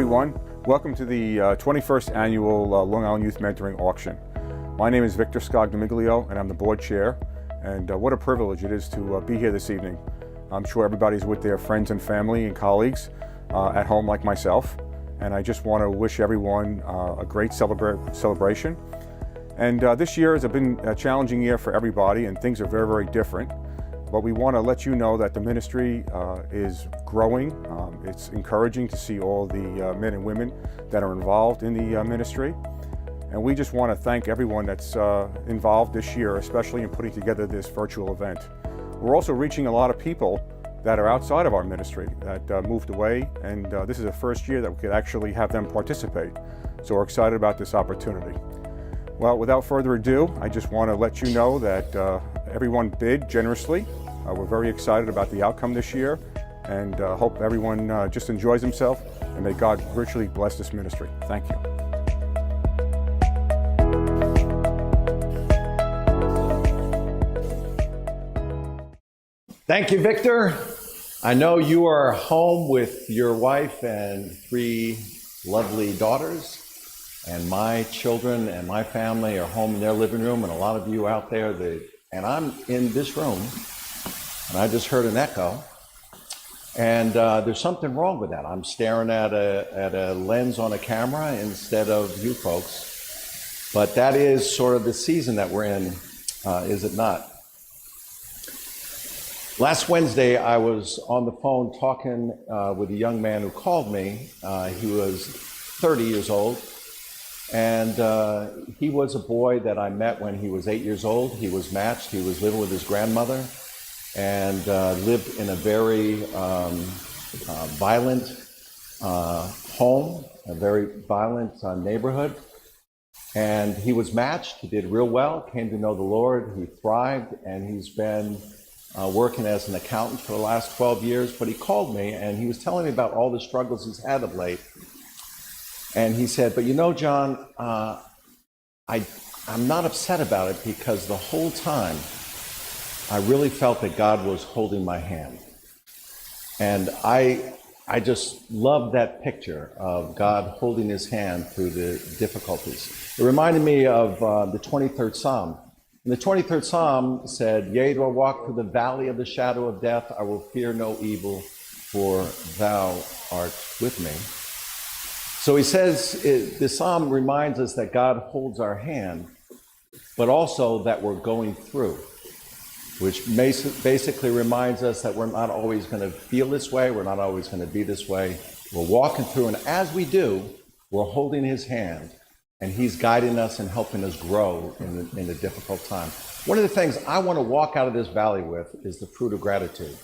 everyone. Welcome to the 21st Annual Long Island Youth Mentoring Auction. My name is Victor Scognomiglio, and I'm the board chair. And what a privilege it is to be here this evening. I'm sure everybody's with their friends and family and colleagues at home like myself. And I just want to wish everyone a great celebration. And this year has been a challenging year for everybody, and things are very, very different. But we want to let you know that the ministry is growing. It's encouraging to see all the men and women that are involved in the ministry. And we just want to thank everyone that's involved this year, especially in putting together this virtual event. We're also reaching a lot of people that are outside of our ministry that moved away, and this is the first year that we could actually have them participate. So we're excited about this opportunity. Well, without further ado, I just want to let you know that everyone bid generously. We're very excited about the outcome this year, and hope everyone just enjoys himself, and may God richly bless this ministry. Thank you. Thank you, Victor. I know you are home with your wife and 3 lovely daughters, and my children and my family are home in their living room, and a lot of you out there, and I'm in this room, and I just heard an echo, and there's something wrong with that. I'm staring at a lens on a camera instead of you folks, but that is sort of the season that we're in, is it not? Last Wednesday, I was on the phone talking with a young man who called me. He was 30 years old, and he was a boy that I met when he was 8 years old. He was matched. He was living with his grandmother and lived in a very violent home, a very violent neighborhood. And he was matched. He did real well, came to know the Lord. He thrived, and he's been working as an accountant for the last 12 years, but he called me and he was telling me about all the struggles he's had of late. And he said, but you know, John, I'm not upset about it, because the whole time I really felt that God was holding my hand. And I just love that picture of God holding his hand through the difficulties. It reminded me of the 23rd Psalm. And the 23rd Psalm said, yea, though I walk through the valley of the shadow of death, I will fear no evil, for thou art with me. So he says, the Psalm reminds us that God holds our hand, but also that we're going through, which basically reminds us that we're not always going to feel this way, we're not always going to be this way. We're walking through, and as we do, we're holding his hand, and he's guiding us and helping us grow in a difficult time. One of the things I want to walk out of this valley with is the fruit of gratitude.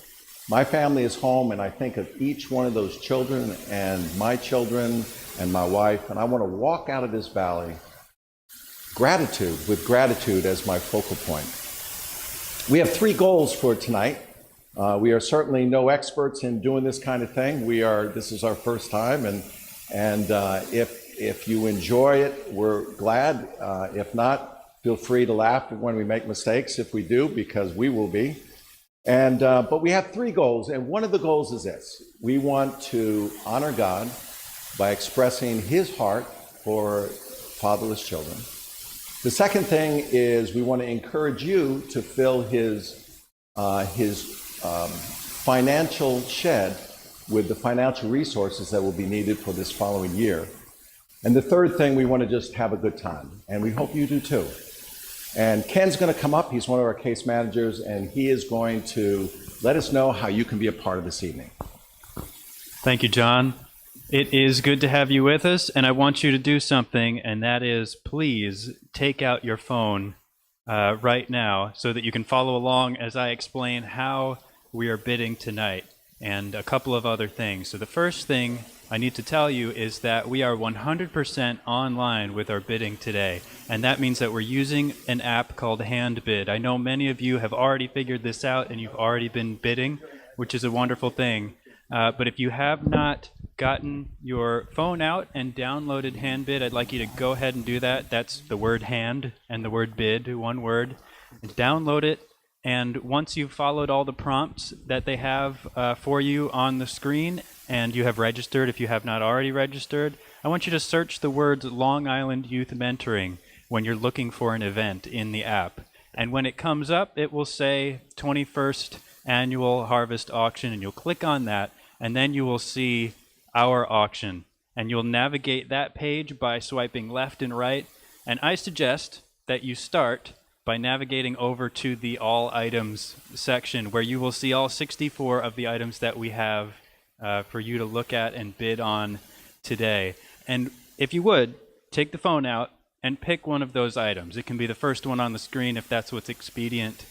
My family is home, and I think of each one of those children and my children and my wife, and I want to walk out of this valley with gratitude as my focal point. We have 3 goals for tonight. We are certainly no experts in doing this kind of thing. This is our first time, and if you enjoy it, we're glad. If not, feel free to laugh when we make mistakes, if we do, because we will be. But we have 3 goals, and one of the goals is this. We want to honor God by expressing his heart for fatherless children. The second thing is we want to encourage you to fill his financial shed with the financial resources that will be needed for this following year. And the third thing, we want to just have a good time, and we hope you do too. And Ken's going to come up. He's one of our case managers, and he is going to let us know how you can be a part of this evening. Thank you, John. It is good to have you with us, and I want you to do something, and that is please take out your phone right now so that you can follow along as I explain how we are bidding tonight and a couple of other things. So the first thing I need to tell you is that we are 100% online with our bidding today, and that means that we're using an app called HandBid. I know many of you have already figured this out and you've already been bidding, which is a wonderful thing. But if you have not gotten your phone out and downloaded HandBid, I'd like you to go ahead and do that. That's the word hand and the word bid, one word. And download it And once you've followed all the prompts that they have for you on the screen, and you have registered if you have not already registered, I want you to search the words Long Island Youth Mentoring when you're looking for an event in the app. And when it comes up, it will say 21st Annual Harvest Auction, and you'll click on that, and then you will see our auction. And you'll navigate that page by swiping left and right. And I suggest that you start by navigating over to the All Items section, where you will see all 64 of the items that we have for you to look at and bid on today. And if you would, take the phone out and pick one of those items. It can be the first one on the screen if that's what's expedient.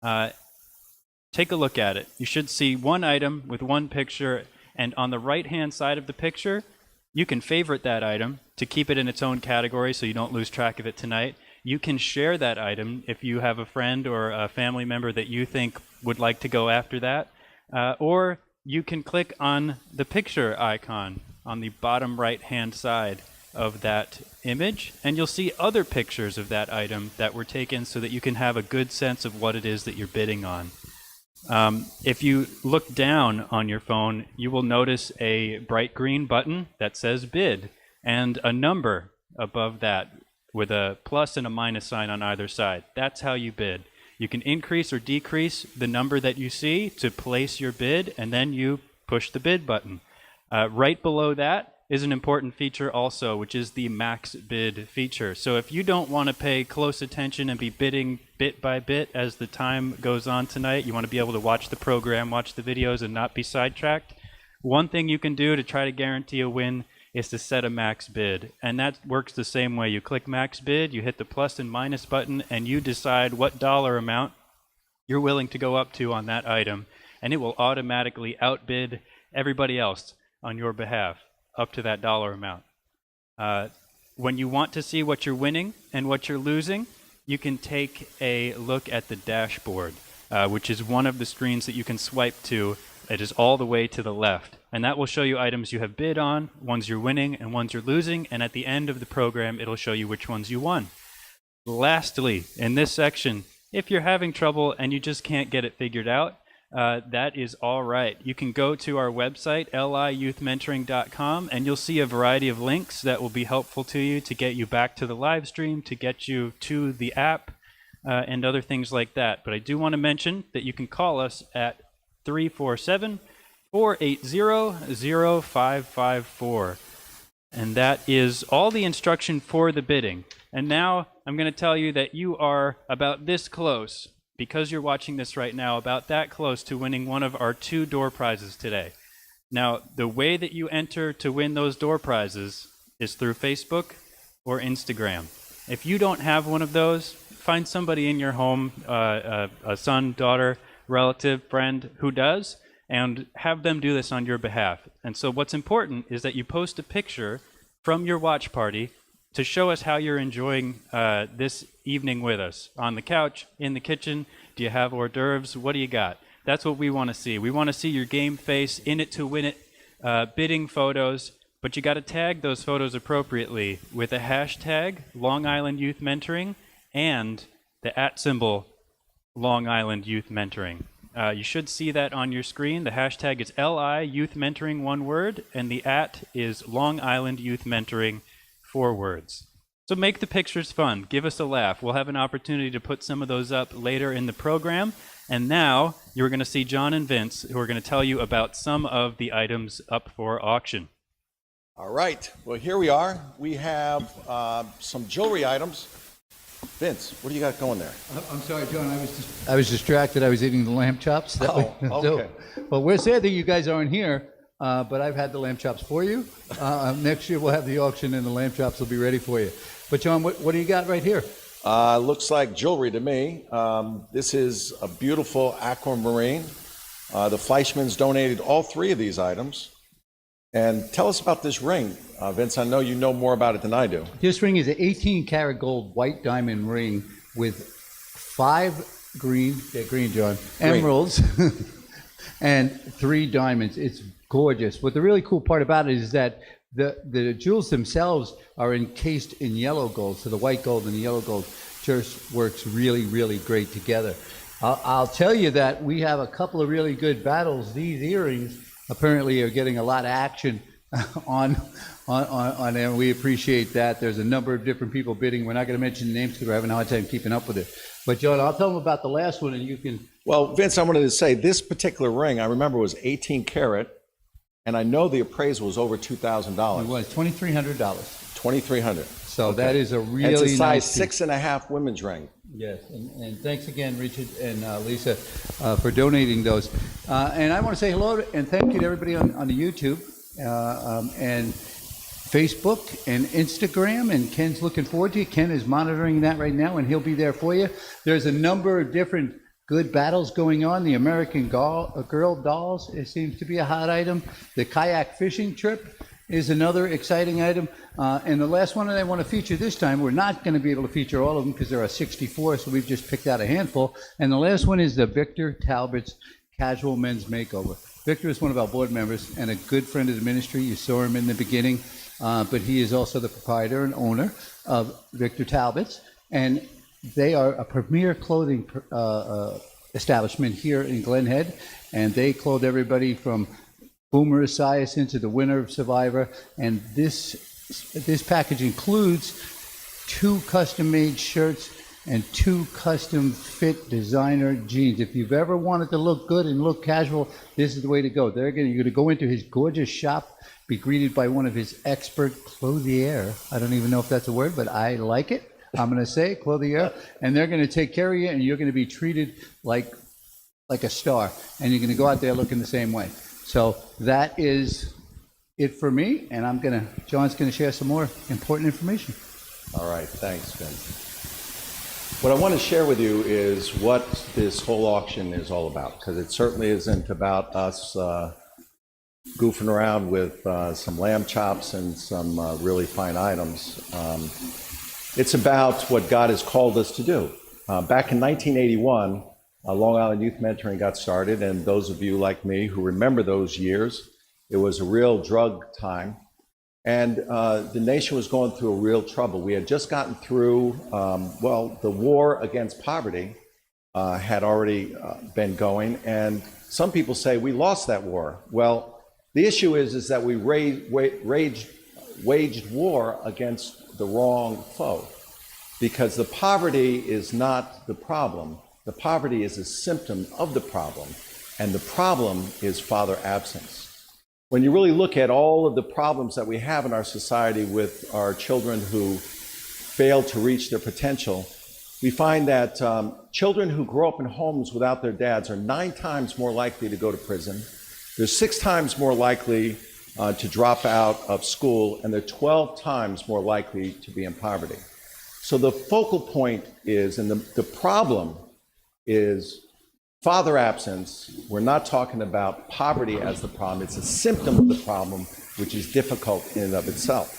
Take a look at it. You should see one item with one picture, and on the right-hand side of the picture, you can favorite that item to keep it in its own category so you don't lose track of it tonight. You can share that item if you have a friend or a family member that you think would like to go after that. Or you can click on the picture icon on the bottom right-hand side of that image, and you'll see other pictures of that item that were taken so that you can have a good sense of what it is that you're bidding on. If you look down on your phone, you will notice a bright green button that says bid and a number above that with a plus and a minus sign on either side. That's how you bid. You can increase or decrease the number that you see to place your bid, and then you push the bid button. Right below that is an important feature also, which is the max bid feature. So if you don't want to pay close attention and be bidding bit by bit as the time goes on tonight, you want to be able to watch the program, watch the videos, and not be sidetracked, one thing you can do to try to guarantee a win is to set a max bid. And that works the same way. You click max bid, you hit the plus and minus button, and you decide what dollar amount you're willing to go up to on that item, and it will automatically outbid everybody else on your behalf up to that dollar amount. When you want to see what you're winning and what you're losing, you can take a look at the dashboard, which is one of the screens that you can swipe to. It is all the way to the left, and that will show you items you have bid on, ones you're winning, and ones you're losing, and at the end of the program, it'll show you which ones you won. Lastly, in this section, if you're having trouble and you just can't get it figured out, that is all right. You can go to our website, liyouthmentoring.com, and you'll see a variety of links that will be helpful to you to get you back to the live stream, to get you to the app, and other things like that. But I do want to mention that you can call us at 347-480-0554. And that is all the instruction for the bidding. And now I'm going to tell you that you are about this close, because you're watching this right now, about that close to winning one of our 2 door prizes today. Now, the way that you enter to win those door prizes is through Facebook or Instagram. If you don't have one of those, find somebody in your home, a son, daughter, relative, friend who does, and have them do this on your behalf. And so what's important is that you post a picture from your watch party to show us how you're enjoying this evening with us. On the couch, in the kitchen, do you have hors d'oeuvres? What do you got? That's what we want to see. We want to see your game face, in it to win it, bidding photos, but you got to tag those photos appropriately with a hashtag, Long Island Youth Mentoring, and the @ Long Island Youth Mentoring. You should see that on your screen. The hashtag is LI Youth Mentoring, one word, and the @ is Long Island Youth Mentoring, 4 words. So make the pictures fun. Give us a laugh. We'll have an opportunity to put some of those up later in the program. And now you're going to see John and Vince, who are going to tell you about some of the items up for auction. All right. Well, here we are. We have some jewelry items. Vince, what do you got going there? I'm sorry, John. I was distracted. I was eating the lamb chops. Okay. Well, we're sad that you guys aren't here, but I've had the lamb chops for you. Next year we'll have the auction, and the lamb chops will be ready for you. But John, what do you got right here? Looks like jewelry to me. This is a beautiful aquamarine. The Fleischmans donated all 3 of these items. And tell us about this ring. Vince, I know you know more about it than I do. This ring is an 18-karat gold white diamond ring with 5 green, John, emeralds and 3 diamonds. It's gorgeous. But the really cool part about it is that the jewels themselves are encased in yellow gold. So the white gold and the yellow gold just works really, really great together. I'll tell you that we have a couple of really good battles. These earrings apparently are getting a lot of action on there. We appreciate that. There's a number of different people bidding. We're not going to mention names because we're having a hard time keeping up with it. But John, I'll tell them about the last one, and you can. Well, Vince, I wanted to say this particular ring, I remember was 18 karat, and I know the appraisal was over $2,000. It was $2,300. $2,300. So that is a really and it's a size nice 6.5 women's ring. Yes, and thanks again, Richard and Lisa, for donating those. And I want to say hello and thank you to everybody on the YouTube and Facebook and Instagram. And Ken's looking forward to it. Ken is monitoring that right now, and he'll be there for you. There's a number of different good battles going on. The American Girl dolls, it seems to be a hot item. The kayak fishing trip is another exciting item. And the last one that I want to feature this time, we're not going to be able to feature all of them because there are 64, so we've just picked out a handful. And the last one is the Victor Talbot's Casual Men's Makeover. Victor is one of our board members and a good friend of the ministry. You saw him in the beginning, but he is also the proprietor and owner of Victor Talbot's. And they are a premier clothing establishment here in Glen Head, and they clothe everybody from Boomer Esiason to the winner of Survivor. And this package includes 2 custom-made shirts and 2 custom-fit designer jeans. If you've ever wanted to look good and look casual, this is the way to go. You're going to go into his gorgeous shop, be greeted by one of his expert clothier. I don't even know if that's a word, but I like it. I'm going to say clothier. And they're going to take care of you, and you're going to be treated like a star. And you're going to go out there looking the same way. So that is it for me, and John's going to share some more important information. All right, thanks, Ben. What I want to share with you is what this whole auction is all about, because it certainly isn't about us goofing around with some lamb chops and some really fine items. It's about what God has called us to do. Back in 1981, Long Island Youth Mentoring got started, and those of you like me who remember those years, it was a real drug time, and the nation was going through a real trouble. We had just gotten through, the war against poverty had already been going, and some people say we lost that war. Well, the issue is that we waged war against the wrong foe, because the poverty is not the problem. The poverty is a symptom of the problem, and the problem is father absence. When you really look at all of the problems that we have in our society with our children who fail to reach their potential, we find that children who grow up in homes without their dads are 9 times more likely to go to prison. They're 6 times more likely to drop out of school, and they're 12 times more likely to be in poverty. So the focal point is, and the problem is father absence. We're not talking about poverty as the problem. It's a symptom of the problem, which is difficult in and of itself.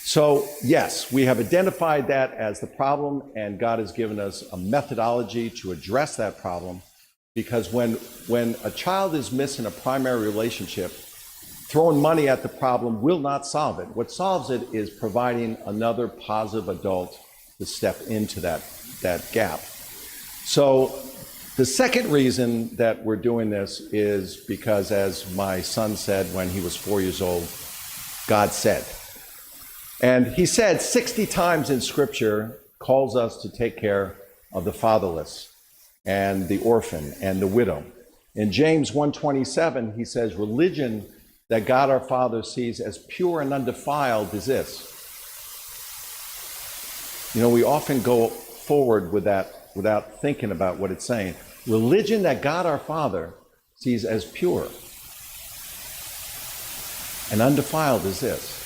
So yes, we have identified that as the problem, and God has given us a methodology to address that problem, because when a child is missing a primary relationship, throwing money at the problem will not solve it. What solves it is providing another positive adult to step into that gap. So the second reason that we're doing this is because, as my son said when he was 4 years old, God said. And he said 60 times in Scripture, calls us to take care of the fatherless and the orphan and the widow. In James 1:27, he says, religion that God our Father sees as pure and undefiled is this. You know, we often go forward with that without thinking about what it's saying. Religion that God our Father sees as pure and undefiled is this: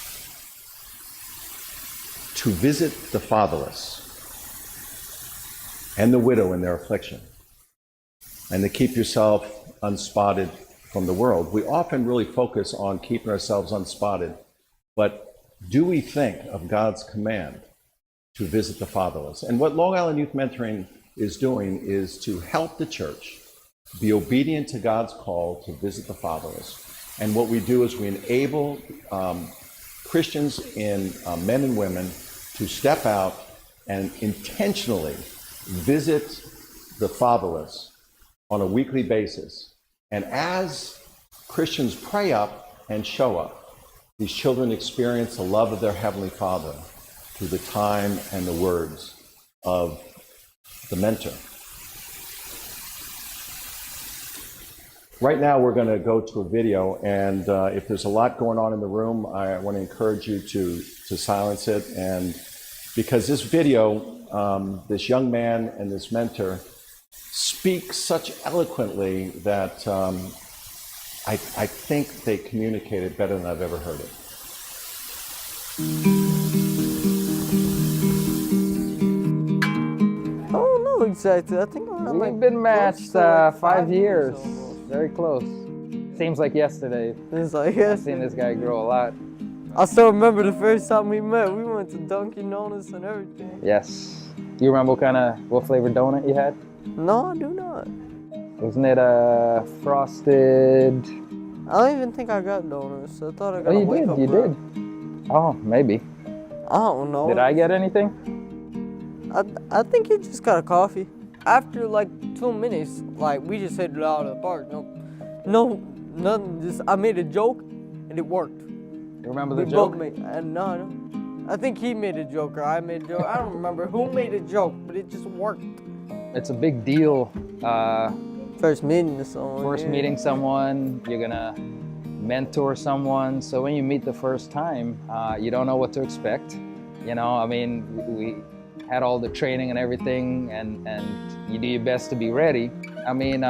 to visit the fatherless and the widow in their affliction, and to keep yourself unspotted from the world. We often really focus on keeping ourselves unspotted, but do we think of God's command to visit the fatherless? And what Long Island Youth Mentoring is doing is to help the church be obedient to God's call to visit the fatherless. And what we do is we enable Christians and men and women to step out and intentionally visit the fatherless on a weekly basis. And as Christians pray up and show up, these children experience the love of their Heavenly Father through the time and the words of the mentor. Right now, we're going to go to a video, and if there's a lot going on in the room, I want to encourage you to silence it. And because this video, this young man and this mentor speak such eloquently that I think they communicate it better than I've ever heard it. I don't know exactly. I think I'm We've been matched 5 years. Very close. Seems like yesterday. It's like, I've yes. seen this guy grow a lot. I still remember the first time we met. We went to Dunkin' Donuts and everything. Yes. You remember what flavored donut you had? No, I do not. Wasn't it frosted? I don't even think I got donuts. I thought I got Oh, a you wake did. up You call. did. Oh, maybe. I don't know. Did I get anything? I think you just got a coffee. After like 2 minutes, like we just headed out of the park. Nothing. Just I made a joke, and it worked. You remember the We joke? both made. No. I think he made a joke or I made a joke. I don't remember who made a joke, but it just worked. It's a big deal. First meeting someone. First meeting someone, you're gonna mentor someone. So when you meet the first time, you don't know what to expect. You know, I mean, we had all the training and everything, and you do your best to be ready. I mean,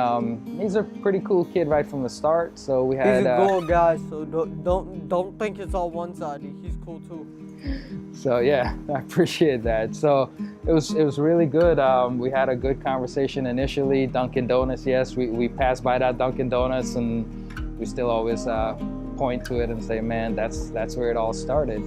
he's a pretty cool kid right from the start. So we had. He's a cool guy, so don't think it's all one-sided. He's cool too. So yeah, I appreciate that. So it was really good. We had a good conversation initially. Dunkin' Donuts, yes, we passed by that Dunkin' Donuts, and we still always point to it and say, man, that's where it all started.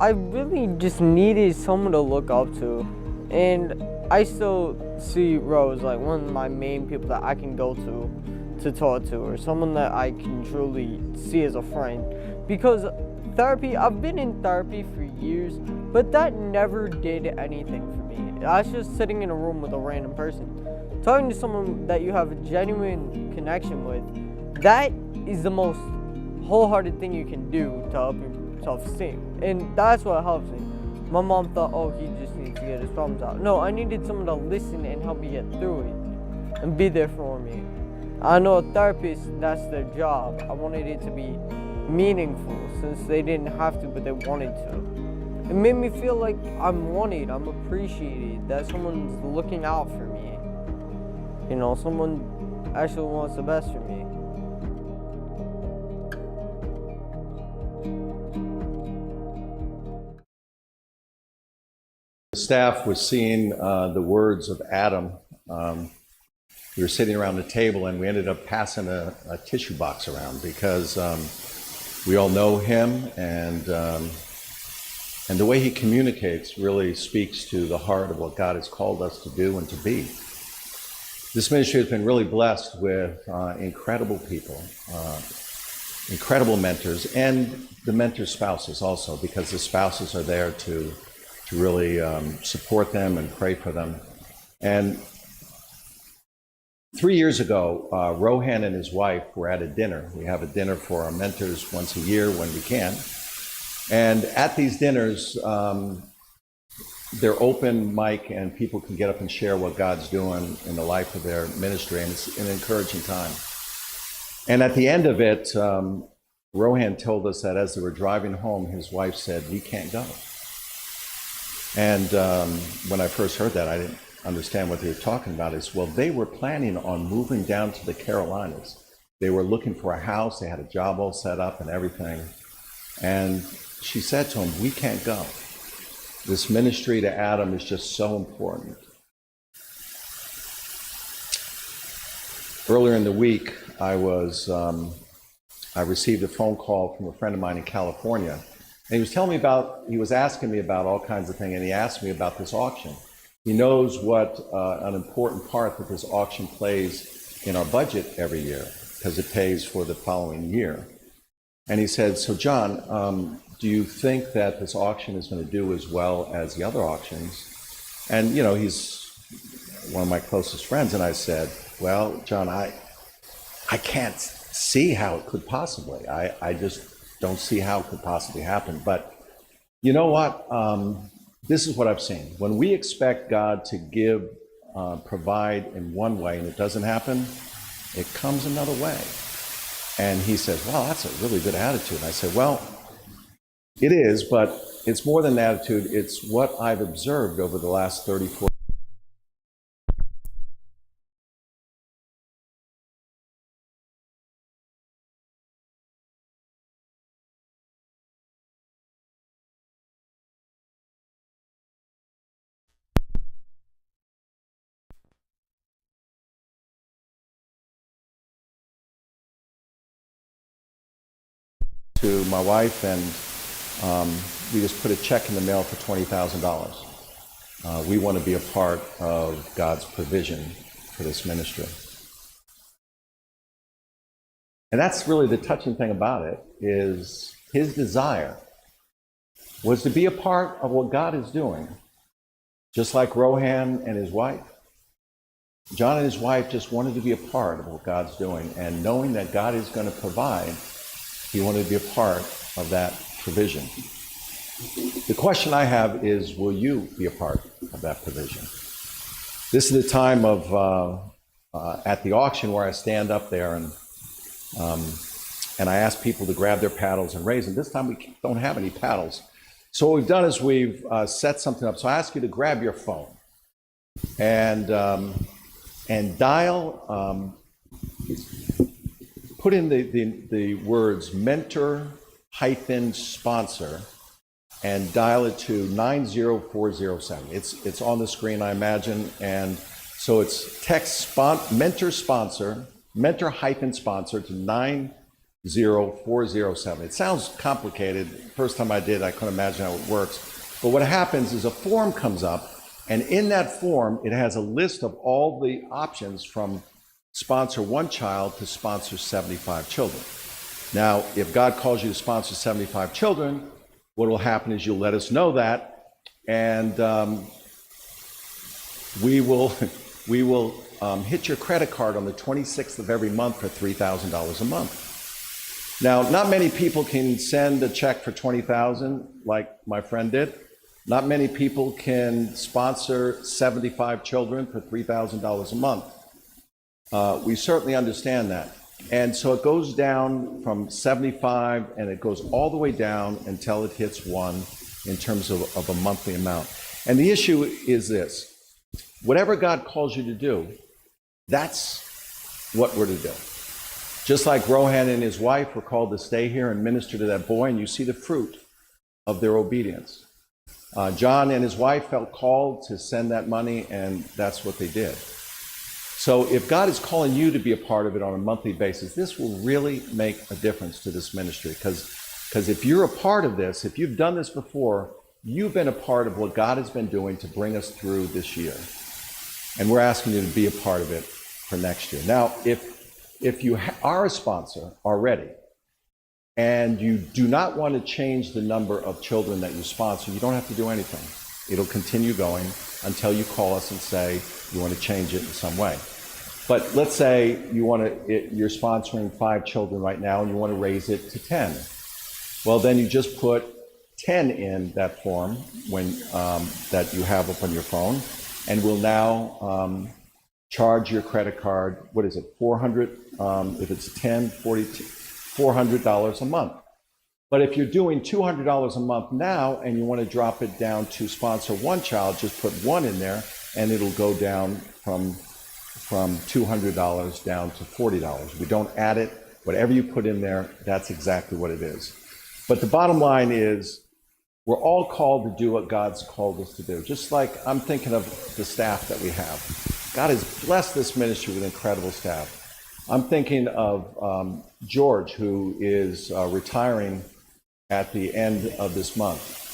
I really just needed someone to look up to, and I still see Rose like one of my main people that I can go to talk to, or someone that I can truly see as a friend. Because therapy, I've been in therapy for years, but that never did anything for me. I was just sitting in a room with a random person. Talking to someone that you have a genuine connection with, that is the most wholehearted thing you can do to help your self-esteem. And that's what helps me. My mom thought, oh, he just needs to get his problems out. No, I needed someone to listen and help me get through it and be there for me. I know a therapist, that's their job. I wanted it to be meaningful since they didn't have to, but they wanted to. It made me feel like I'm wanted, I'm appreciated, that someone's looking out for me. You know, someone actually wants the best for me. The staff was seeing the words of Adam. We were sitting around the table, and we ended up passing a tissue box around because we all know him, and the way he communicates really speaks to the heart of what God has called us to do and to be. This ministry has been really blessed with incredible people, incredible mentors, and the mentors' spouses also, because the spouses are there to really support them and pray for them. And 3 years ago, Rohan and his wife were at a dinner. We have a dinner for our mentors once a year when we can. And at these dinners, they're open mic, and people can get up and share what God's doing in the life of their ministry, and it's an encouraging time. And at the end of it, Rohan told us that as they were driving home, his wife said, "We can't go." And when I first heard that, I didn't understand what they were talking about. Is, well, they were planning on moving down to the Carolinas. They were looking for a house. They had a job all set up and everything. And she said to him, "We can't go. This ministry to Adam is just so important." Earlier in the week, I received a phone call from a friend of mine in California. And he was telling me he was asking me about all kinds of things, and he asked me about this auction. He knows what an important part that this auction plays in our budget every year, because it pays for the following year. And he said, "So John, do you think that this auction is going to do as well as the other auctions?" And, you know, he's one of my closest friends, and I said, well, John, I can't see how it could possibly. I just don't see how it could possibly happen. But you know what? This is what I've seen. When we expect God to give, provide in one way and it doesn't happen, it comes another way. And he says, wow, that's a really good attitude. And I said, well, it is, but it's more than an attitude. It's what I've observed over the last 34 to my wife, and we just put a check in the mail for $20,000. We want to be a part of God's provision for this ministry. And that's really the touching thing about it, is his desire was to be a part of what God is doing. Just like Rohan and his wife. John and his wife just wanted to be a part of what God's doing, and knowing that God is going to provide, he wanted to be a part of that provision. The question I have is, will you be a part of that provision? This is the time of, at the auction, where I stand up there and I ask people to grab their paddles and raise them. This time we don't have any paddles. So what we've done is we've set something up. So I ask you to grab your phone and dial, put in the words mentor-sponsor and dial it to 90407. It's on the screen, I imagine. And so it's text mentor-sponsor to 90407. It sounds complicated. First time I did, I couldn't imagine how it works. But what happens is a form comes up, and in that form, it has a list of all the options from sponsor one child to sponsor 75 children. Now, if God calls you to sponsor 75 children, what will happen is you'll let us know that, and we will hit your credit card on the 26th of every month for $3,000 a month. Now, not many people can send a check for $20,000 like my friend did. Not many people can sponsor 75 children for $3,000 a month. We certainly understand that. And so it goes down from 75, and it goes all the way down until it hits 1 in terms of a monthly amount. And the issue is this: whatever God calls you to do, that's what we're to do. Just like Rohan and his wife were called to stay here and minister to that boy, and you see the fruit of their obedience. John and his wife felt called to send that money, and that's what they did. So if God is calling you to be a part of it on a monthly basis, this will really make a difference to this ministry. Because if you're a part of this, if you've done this before, you've been a part of what God has been doing to bring us through this year. And we're asking you to be a part of it for next year. Now, if you are a sponsor already, and you do not want to change the number of children that you sponsor, you don't have to do anything. It'll continue going until you call us and say you want to change it in some way. But let's say you're sponsoring 5 children right now and you want to raise it to 10. Well, then you just put 10 in that form that you have up on your phone, and we'll now charge your credit card, what is it, $400, if it's 10, $400 a month. But if you're doing $200 a month now and you want to drop it down to sponsor one child, just put 1 in there, and it'll go down from $200 down to $40. We don't add it. Whatever you put in there, that's exactly what it is. But the bottom line is, we're all called to do what God's called us to do. Just like I'm thinking of the staff that we have. God has blessed this ministry with incredible staff. I'm thinking of George, who is retiring at the end of this month.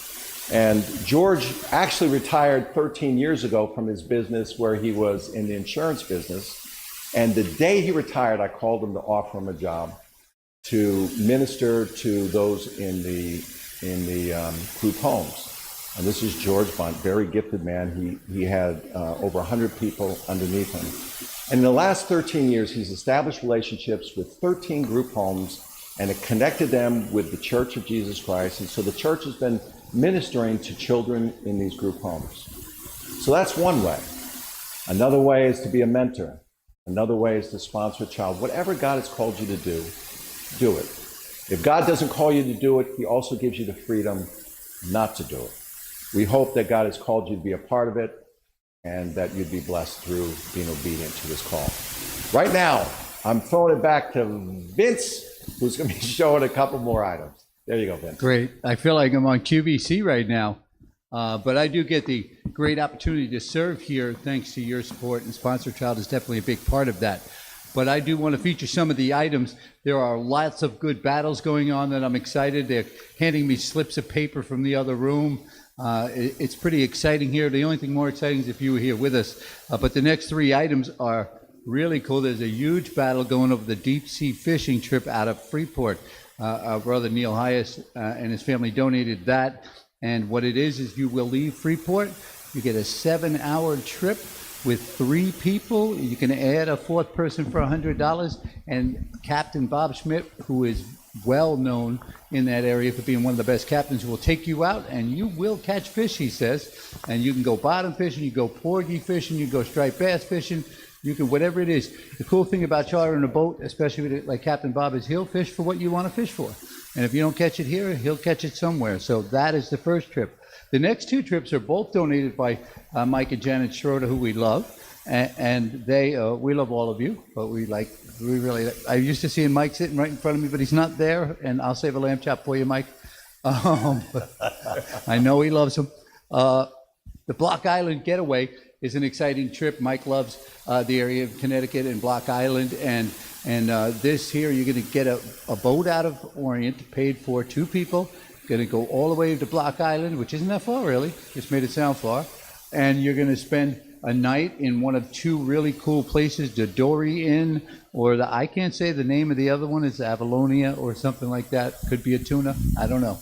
And George actually retired 13 years ago from his business where he was in the insurance business. And the day he retired, I called him to offer him a job to minister to those in the group homes. And this is George Bunt, very gifted man. He had over 100 people underneath him. And in the last 13 years, he's established relationships with 13 group homes and it connected them with the Church of Jesus Christ. And so the church has been ministering to children in these group homes. So that's one way. Another way is to be a mentor. Another way is to sponsor a child. Whatever God has called you to do, do it. If God doesn't call you to do it, he also gives you the freedom not to do it. We hope that God has called you to be a part of it and that you'd be blessed through being obedient to this call. Right now, I'm throwing it back to Vince, who's going to be showing a couple more items. There you go, Vince. Great. I feel like I'm on QVC right now. But I do get the great opportunity to serve here thanks to your support, and Sponsor Child is definitely a big part of that. But I do want to feature some of the items. There are lots of good battles going on that I'm excited. They're handing me slips of paper from the other room. It's pretty exciting here. The only thing more exciting is if you were here with us. But the next three items are really cool. There's a huge battle going over the deep sea fishing trip out of Freeport. Our brother Neil Hyas and his family donated that. And what it is you will leave Freeport. You get a 7-hour trip with 3 people. You can add a 4th person for $100. And Captain Bob Schmidt, who is well known in that area for being one of the best captains, will take you out and you will catch fish, he says. And you can go bottom fishing, you go porgy fishing, you go striped bass fishing, you can whatever it is. The cool thing about chartering a boat, especially with like Captain Bob, is he'll fish for what you want to fish for. And if you don't catch it here, he'll catch it somewhere. So that is the first trip. The next 2 trips are both donated by Mike and Janet Schroeder, who we love. And they, we love all of you, but we really, I used to see Mike sitting right in front of me, but he's not there. And I'll save a lamb chop for you, Mike. I know he loves them. The Block Island Getaway is an exciting trip. Mike loves the area of Connecticut and Block Island. And this here, you're going to get a boat out of Orient, paid for 2 people. Going to go all the way to Block Island, which isn't that far, really. Just made it sound far. And you're going to spend a night in one of 2 really cool places, the Dory Inn, or I can't say the name of the other one, is Avalonia or something like that. Could be a tuna, I don't know.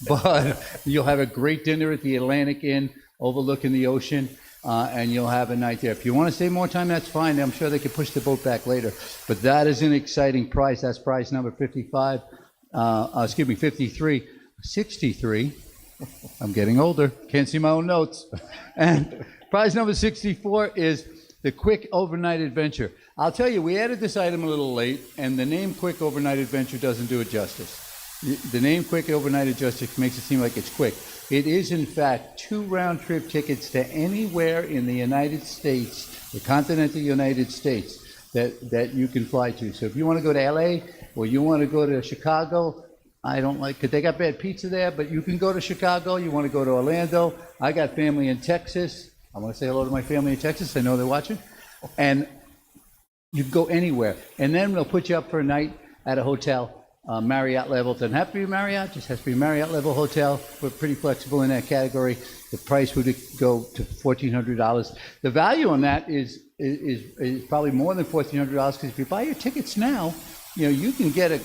But you'll have a great dinner at the Atlantic Inn overlooking the ocean, and you'll have a night there. If you want to stay more time, that's fine. I'm sure they could push the boat back later. But that is an exciting price. That's price number 53. 63. I'm getting older. Can't see my own notes. And prize number 64 is the Quick Overnight Adventure. I'll tell you, we added this item a little late, and the name Quick Overnight Adventure doesn't do it justice. The name Quick Overnight Adventure makes it seem like it's quick. It is, in fact, 2 round-trip tickets to anywhere in the United States, the continental United States, that you can fly to. So if you want to go to L.A. or you want to go to Chicago, I don't like, because they got bad pizza there, but you can go to Chicago. You want to go to Orlando. I got family in Texas. I want to say hello to my family in Texas. I know they're watching. And you can go anywhere. And then they'll put you up for a night at a hotel, Marriott level. It doesn't have to be Marriott, just has to be Marriott level hotel. We're pretty flexible in that category. The price would go to $1,400. The value on that is probably more than $1,400, because if you buy your tickets now, you can get a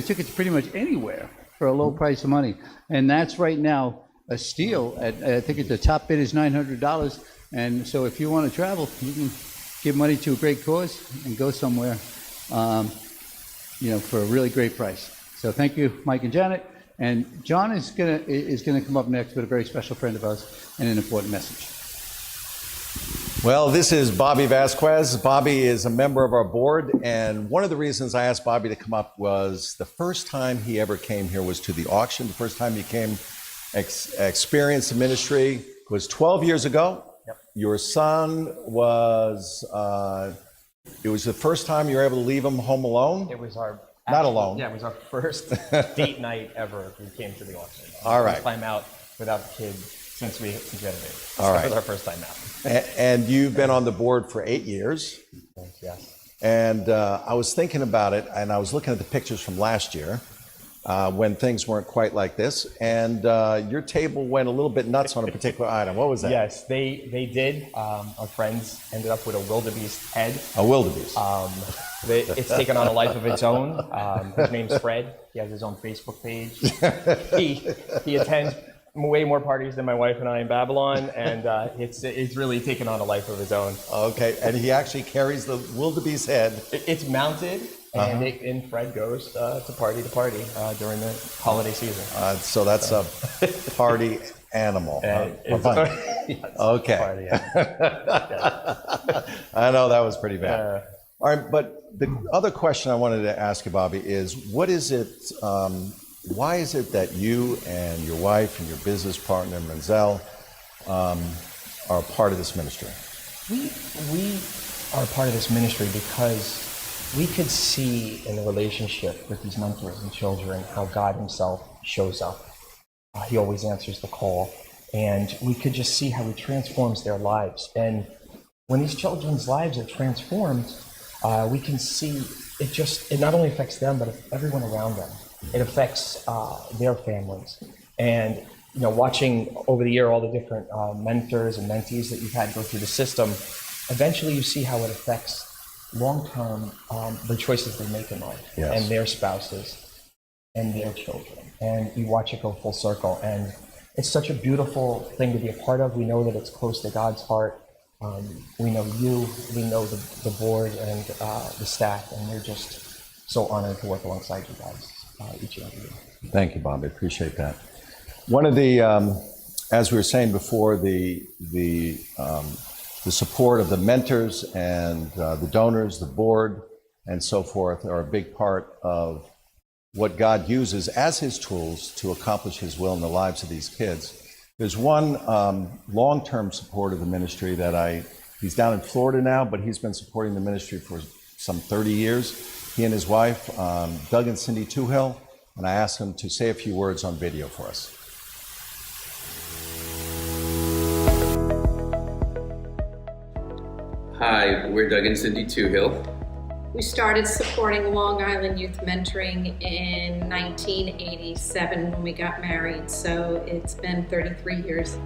ticket to pretty much anywhere for a low price of money. And that's right now a steal. I think the top bid is $900. And so if you want to travel, you can give money to a great cause and go somewhere, for a really great price. So thank you, Mike and Janet. And John is gonna come up next with a very special friend of ours and an important message. Well, this is Bobby Vasquez. Bobby is a member of our board, and one of the reasons I asked Bobby to come up was the first time he ever came here was to the auction. The first time he came, experienced the ministry was 12 years ago. Yep. Your son was, it was the first time you were able to leave him home alone? It was our... Not alone. Yeah, it was our first date night ever we came to the auction. All right. First time out without the kid since we had a baby. All right. It was our first time out. And you've been on the board for 8 years. Yes. And I was thinking about it, and I was looking at the pictures from last year when things weren't quite like this. And your table went a little bit nuts on a particular item. What was that? Yes, they did. Our friends ended up with a wildebeest head. A wildebeest. It's taken on a life of its own. His name's Fred. He has his own Facebook page. He attends way more parties than my wife and I in Babylon, and it's really taken on a life of its own. Okay, and he actually carries the wildebeest head. It's mounted, and, and Fred goes to party during the holiday season. So that's a party animal. It's Fine. Okay. Party animal. I know that was pretty bad. All right, but the other question I wanted to ask you, Bobby, is what is it, why is it that you and your wife and your business partner, Menzel, are part of this ministry? We are part of this ministry because we could see in the relationship with these mentors and children how God himself shows up. He always answers the call, and we could just see how he transforms their lives. And when these children's lives are transformed, we can see it not only affects them, but everyone around them. It affects their families. And watching over the year all the different mentors and mentees that you've had go through the system, eventually you see how it affects long-term the choices they make in life, and their spouses and their children. And you watch it go full circle. And it's such a beautiful thing to be a part of. We know that it's close to God's heart. We know you, we know the board and the staff, and we're just so honored to work alongside you guys each and every year. Thank you, Bob. I appreciate that. One of the, as we were saying before, the support of the mentors and the donors, the board, and so forth are a big part of what God uses as his tools to accomplish his will in the lives of these kids. There's one long-term support of the ministry that he's down in Florida now, but he's been supporting the ministry for some 30 years. He and his wife, Doug and Cindy Toohill, and I asked him to say a few words on video for us. Hi, we're Doug and Cindy Toohill. We started supporting Long Island Youth Mentoring in 1987 when we got married, so it's been 33 years.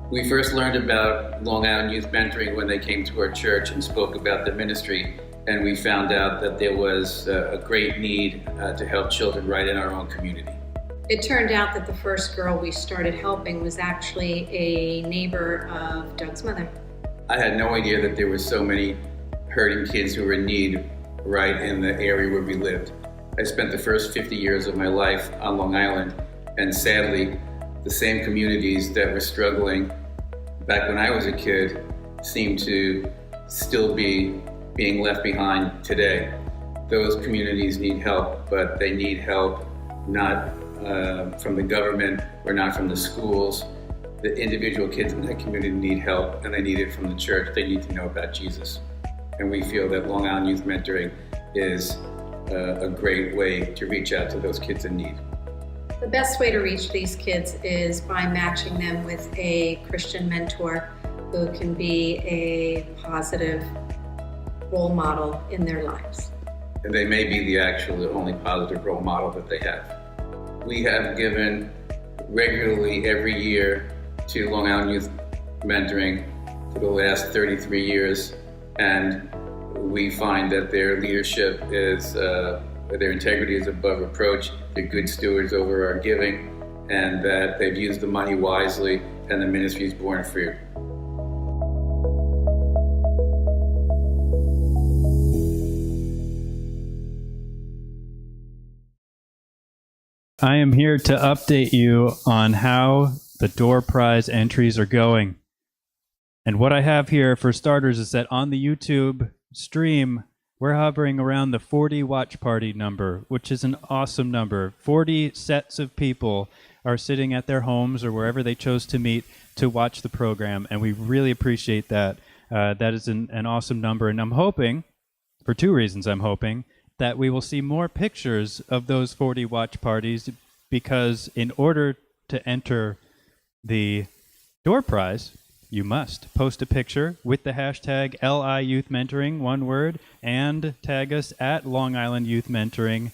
We first learned about Long Island Youth Mentoring when they came to our church and spoke about the ministry, and we found out that there was a great need to help children right in our own community. It turned out that the first girl we started helping was actually a neighbor of Doug's mother. I had no idea that there were so many hurting kids who were in need right in the area where we lived. I spent the first 50 years of my life on Long Island, and sadly, the same communities that were struggling back when I was a kid seem to still be being left behind today. Those communities need help, but they need help not from the government or not from the schools. The individual kids in that community need help, and they need it from the church. They need to know about Jesus. And we feel that Long Island Youth Mentoring is a great way to reach out to those kids in need. The best way to reach these kids is by matching them with a Christian mentor who can be a positive role model in their lives. And they may be the only positive role model that they have. We have given regularly every year to Long Island Youth Mentoring for the last 33 years. And we find that their leadership is, their integrity is above reproach. They're good stewards over our giving, and that they've used the money wisely, and the ministry is borne fruit. I am here to update you on how the door prize entries are going. And what I have here for starters is that on the YouTube stream, we're hovering around the 40 watch party number, which is an awesome number. 40 sets of people are sitting at their homes or wherever they chose to meet to watch the program, and we really appreciate that. That is an awesome number, and I'm hoping, for two reasons I'm hoping, that we will see more pictures of those 40 watch parties, because in order to enter the door prize, you must post a picture with the hashtag LIYouthMentoring, one word, and tag us at Long Island Youth Mentoring,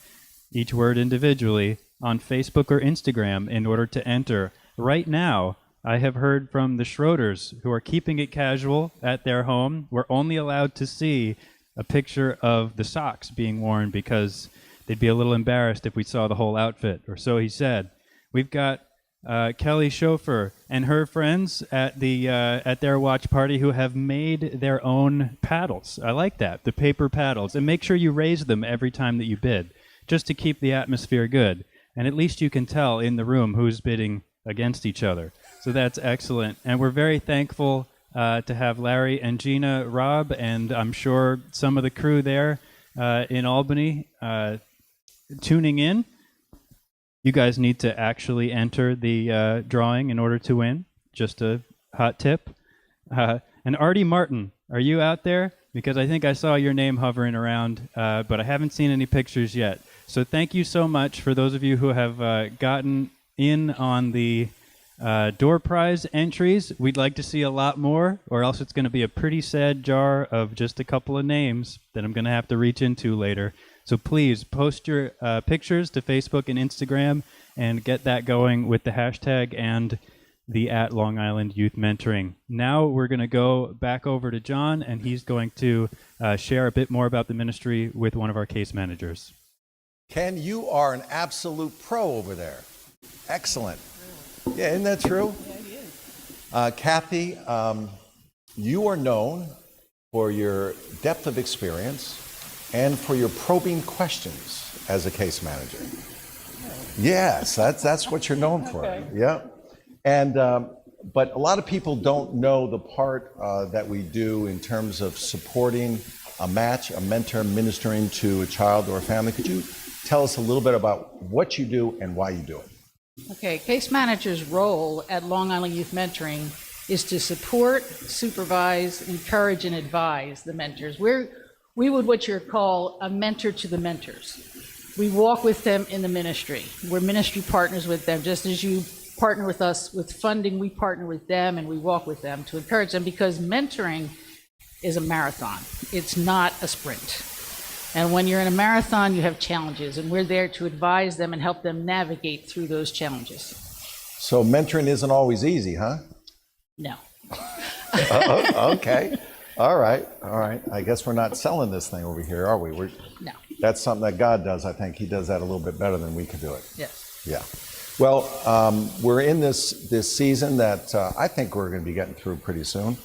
each word individually, on Facebook or Instagram in order to enter. Right now, I have heard from the Schroeders, who are keeping it casual at their home. We're only allowed to see a picture of the socks being worn because they'd be a little embarrassed if we saw the whole outfit, or so he said. We've got Kelly Schofer and her friends at their watch party who have made their own paddles. I like that, the paper paddles. And make sure you raise them every time that you bid, just to keep the atmosphere good. And at least you can tell in the room who's bidding against each other. So that's excellent. And we're very thankful to have Larry and Gina, Rob, and I'm sure some of the crew there in Albany tuning in. You guys need to actually enter the drawing in order to win. Just a hot tip. And Artie Martin, are you out there? Because I think I saw your name hovering around, but I haven't seen any pictures yet. So thank you so much for those of you who have gotten in on the door prize entries. We'd like to see a lot more, or else it's going to be a pretty sad jar of just a couple of names that I'm going to have to reach into later. So please post your pictures to Facebook and Instagram and get that going with the hashtag and the @Long Island Youth Mentoring. Now we're going to go back over to John, and he's going to share a bit more about the ministry with one of our case managers. Ken, you are an absolute pro over there. Excellent. Yeah, isn't that true? Yeah, it is. Kathy, you are known for your depth of experience and for your probing questions as a case manager. Yes, that's what you're known for. Okay. Yeah. And but a lot of people don't know the part that we do in terms of supporting a match, a mentor, ministering to a child or a family. Could you tell us a little bit about what you do and why you do it? Okay, case manager's role at Long Island Youth Mentoring is to support, supervise, encourage, and advise the mentors. We would what you call a mentor to the mentors. We walk with them in the ministry. We're ministry partners with them. Just as you partner with us with funding, we partner with them and we walk with them to encourage them, because mentoring is a marathon. It's not a sprint. And when you're in a marathon, you have challenges, and we're there to advise them and help them navigate through those challenges. So mentoring isn't always easy, huh? No. Okay. All right. I guess we're not selling this thing over here, are we? No. That's something that God does. I think He does that a little bit better than we could do it. Yes. Yeah. Well, we're in this season that I think we're going to be getting through pretty soon.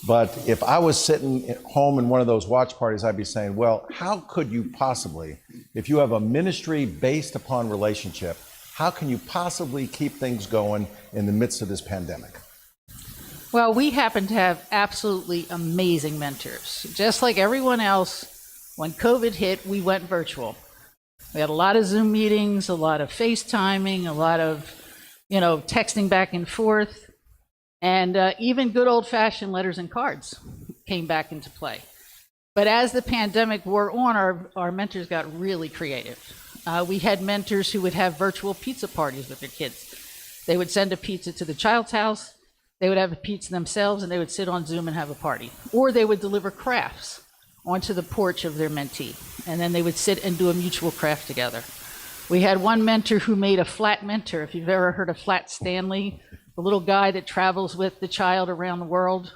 But if I was sitting at home in one of those watch parties, I'd be saying, well, how could you possibly, if you have a ministry based upon relationship, how can you possibly keep things going in the midst of this pandemic? Well, we happen to have absolutely amazing mentors. Just like everyone else, when COVID hit, we went virtual. We had a lot of Zoom meetings, a lot of FaceTiming, a lot of, texting back and forth. And even good old-fashioned letters and cards came back into play. But as the pandemic wore on, our mentors got really creative. We had mentors who would have virtual pizza parties with their kids. They would send a pizza to the child's house, they would have a pizza themselves, and they would sit on Zoom and have a party. Or they would deliver crafts onto the porch of their mentee, and then they would sit and do a mutual craft together. We had one mentor who made a flat mentor. If you've ever heard of Flat Stanley, the little guy that travels with the child around the world.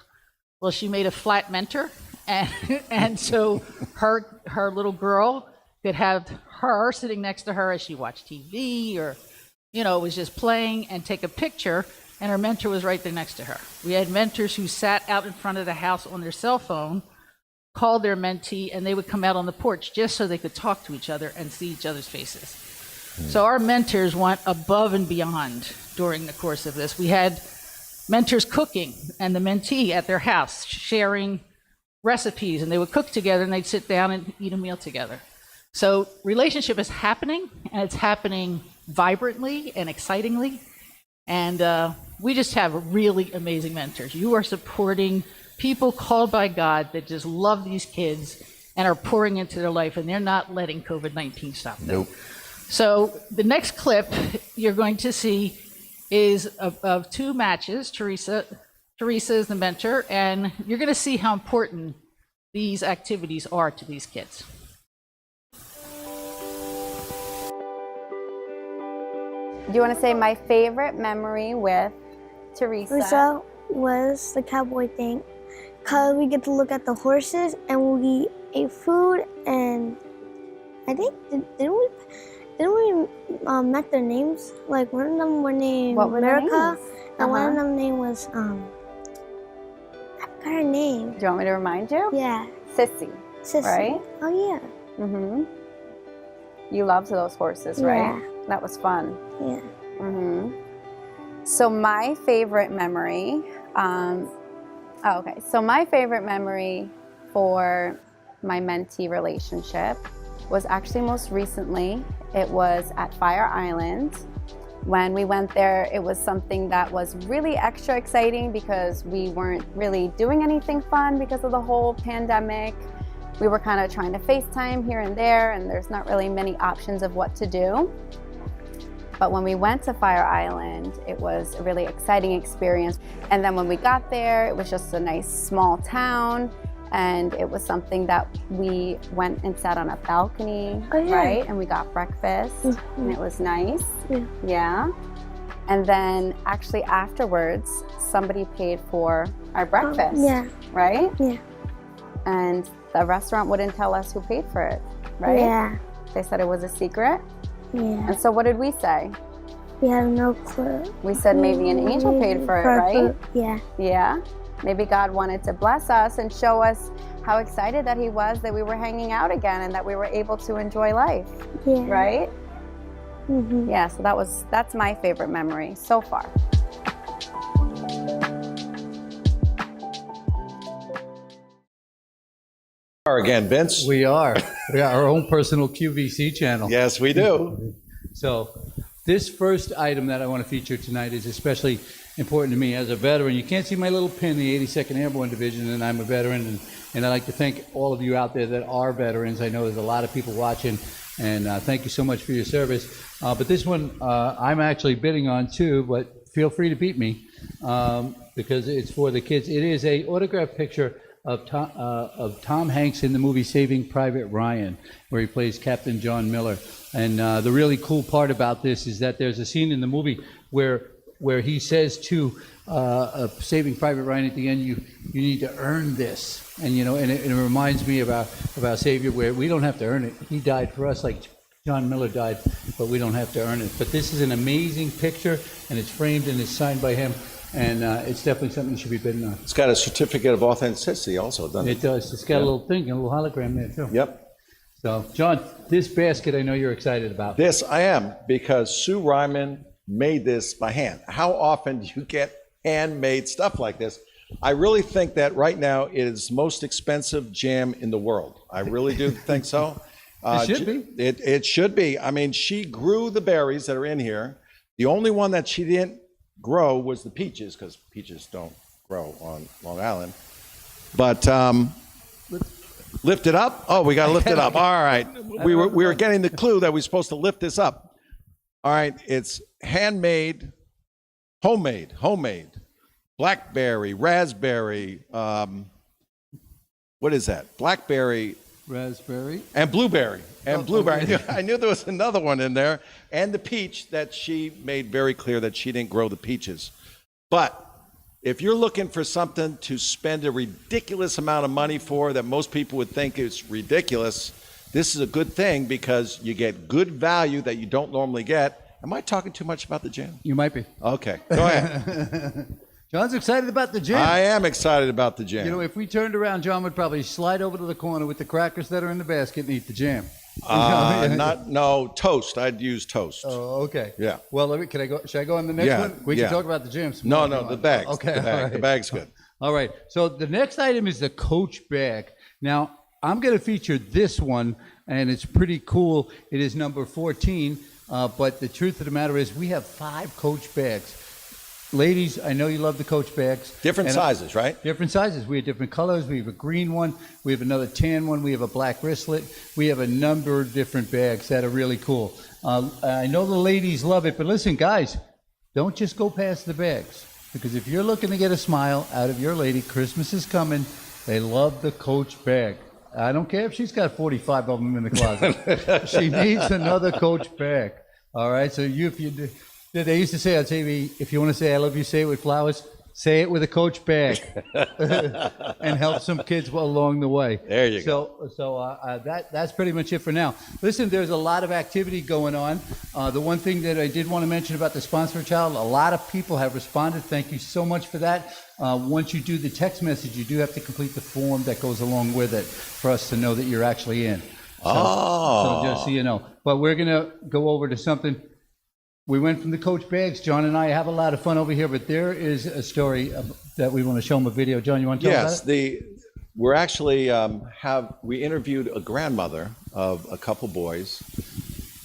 Well, she made a flat mentor, and so her little girl could have her sitting next to her as she watched TV or, was just playing, and take a picture, and her mentor was right there next to her. We had mentors who sat out in front of the house on their cell phone, called their mentee, and they would come out on the porch just so they could talk to each other and see each other's faces. So our mentors went above and beyond during the course of this. We had mentors cooking and the mentee at their house sharing recipes, and they would cook together and they'd sit down and eat a meal together. So relationship is happening, and it's happening vibrantly and excitingly. And we just have really amazing mentors. You are supporting people called by God that just love these kids and are pouring into their life, and they're not letting COVID-19 stop them. Nope. So the next clip you're going to see is of two matches. Teresa is the mentor, and you're going to see how important these activities are to these kids. Do you want to say my favorite memory with Teresa? Teresa was the cowboy thing, because we get to look at the horses and we ate food, and I think, didn't we? didn't we met their names? Like one of them were named What were their America, names? and one of Uh-huh. them name was I forgot her name. Do you want me to remind you? Yeah, Sissy, Sissy. right? Oh yeah. Mm-hmm. You loved those horses, right? That was fun. Yeah. Mm-hmm. So my favorite memory, So my favorite memory for my mentee relationship was actually most recently. It was at Fire Island. When we went there, it was something that was really extra exciting because we weren't really doing anything fun because of the whole pandemic. We were kind of trying to FaceTime here and there, and there's not really many options of what to do. But when we went to Fire Island, it was a really exciting experience. And then when we got there, it was just a nice small town. And it was something that we went and sat on a balcony, right? And we got breakfast, and it was nice. Yeah. And then actually afterwards, somebody paid for our breakfast, right? Yeah. And the restaurant wouldn't tell us who paid for it, right? Yeah. They said it was a secret. Yeah. And so what did we say? We have no clue. We said maybe an angel paid for it, right? Yeah. Yeah. Maybe God wanted to bless us and show us how excited that he was that we were hanging out again and that we were able to enjoy life, right? Mm-hmm. Yeah, so that's my favorite memory so far. Again, Vince. We are. We are our own personal QVC channel. Yes, we do. So this first item that I want to feature tonight is especially important to me as a veteran. You can't see my little pin, the 82nd Airborne Division, and I'm a veteran. And I'd like to thank all of you out there that are veterans. I know there's a lot of people watching, and thank you so much for your service. But this one I'm actually bidding on too, but feel free to beat me because it's for the kids. It is a autographed picture of Tom Hanks in the movie Saving Private Ryan, where he plays Captain John Miller. And the really cool part about this is that there's a scene in the movie where he says to Saving Private Ryan at the end, you need to earn this. And it reminds me of our Savior, where we don't have to earn it. He died for us like John Miller died, but we don't have to earn it. But this is an amazing picture, and it's framed and it's signed by him. And it's definitely something you should be bidding on. It's got a certificate of authenticity also, doesn't it? It does. It's got a little thing, a little hologram there too. Yep. So, John, this basket I know you're excited about. This I am, because Sue Ryman made this by hand. How often do you get handmade stuff like this? I really think that right now it is the most expensive jam in the world. I really do think so. It should be. It should be. I mean, she grew the berries that are in here. The only one that she didn't grow was the peaches, because peaches don't grow on Long Island. But lift it up. Oh, we got to lift it up. All right, we were getting the clue that we're supposed to lift this up. All right, it's handmade, homemade, blackberry, raspberry. What is that? Blackberry, raspberry, and blueberry. And blueberry. Okay. I knew there was another one in there. And the peach that she made very clear that she didn't grow the peaches. But if you're looking for something to spend a ridiculous amount of money for that most people would think is ridiculous, this is a good thing because you get good value that you don't normally get. Am I talking too much about the jam? You might be. Okay, go ahead. John's excited about the jam. I am excited about the jam. You know, if we turned around, John would probably slide over to the corner with the crackers that are in the basket and eat the jam. No, toast. I'd use toast. Oh, okay. Yeah. Well, should I go on the next one? We can talk about the jam some more. No, the bags. Okay. The bag. All right. The bag's good. All right. So the next item is the Coach bag. Now, I'm going to feature this one, and it's pretty cool. It is number 14, but the truth of the matter is we have 5 Coach bags. Ladies, I know you love the Coach bags. Different sizes, right? Different sizes. We have different colors. We have a green one. We have another tan one. We have a black wristlet. We have a number of different bags that are really cool. I know the ladies love it, but listen, guys, don't just go past the bags. Because if you're looking to get a smile out of your lady, Christmas is coming. They love the Coach bag. I don't care if she's got 45 of them in the closet. She needs another Coach bag. All right? So if you do. They used to say on TV, if you want to say I love you, say it with flowers. Say it with a Coach bag, and help some kids along the way. There you go. So that's pretty much it for now. Listen, there's a lot of activity going on. The one thing that I did want to mention about the Sponsor a Child, a lot of people have responded. Thank you so much for that. Once you do the text message, you do have to complete the form that goes along with it for us to know that you're actually in. So just so you know. But we're going to go over to something. We went from the Coach bags. John and I have a lot of fun over here, but there is a story that we want to show them a video. John, you want to tell us about it? We're actually we interviewed a grandmother of a couple boys,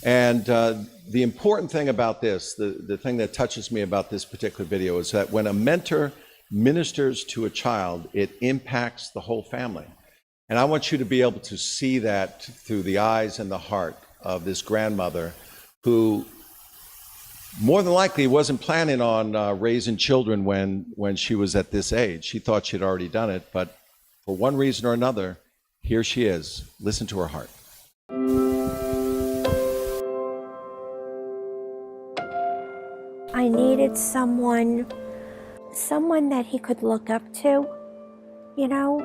and the important thing about this, the thing that touches me about this particular video is that when a mentor ministers to a child, it impacts the whole family. And I want you to be able to see that through the eyes and the heart of this grandmother who more than likely wasn't planning on raising children when she was at this age. She thought she'd already done it, but for one reason or another, here she is. Listen to her heart. I needed someone that he could look up to, you know,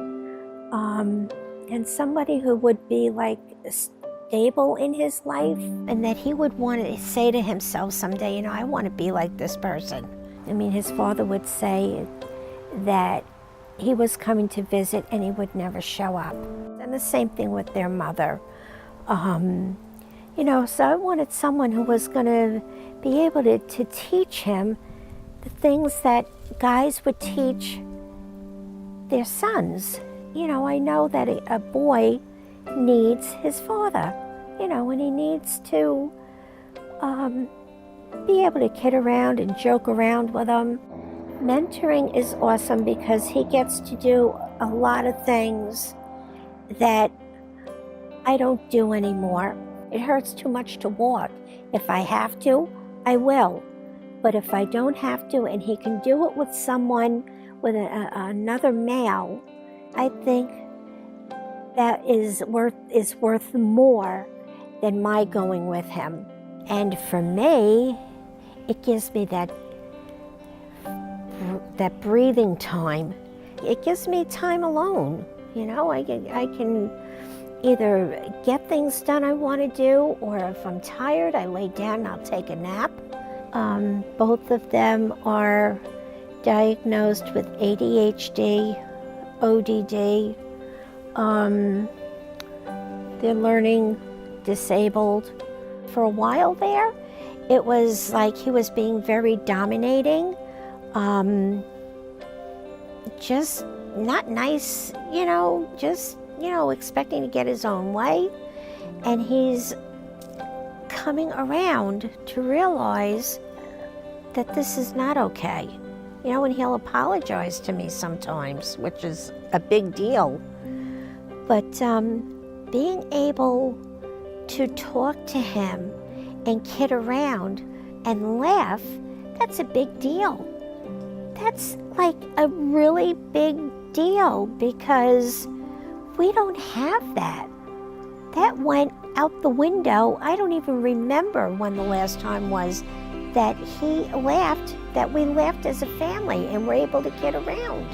and somebody who would be like stable in his life, and that he would want to say to himself someday, you know, I want to be like this person. I mean, his father would say that he was coming to visit and he would never show up. And the same thing with their mother. You know, so I wanted someone who was going to be able to teach him the things that guys would teach their sons. You know, I know that a boy needs his father, you know, and he needs to be able to kid around and joke around with him. Mentoring is awesome because he gets to do a lot of things that I don't do anymore. It hurts too much to walk. If I have to, I will. But if I don't have to, and he can do it with someone, with another male, I think that is worth more than my going with him. And for me, it gives me that breathing time. It gives me time alone. You know, I can either get things done I want to do, or if I'm tired, I lay down and I'll take a nap. Both of them are diagnosed with ADHD, ODD. They're learning disabled. For a while there, it was like he was being very dominating, just not nice, you know, just, you know, expecting to get his own way. And he's coming around to realize that this is not okay. You know, and he'll apologize to me sometimes, which is a big deal. But being able to talk to him and kid around and laugh, that's a big deal. That's like a really big deal because we don't have that. That went out the window. I don't even remember when the last time was that he laughed, that we laughed as a family and were able to kid around.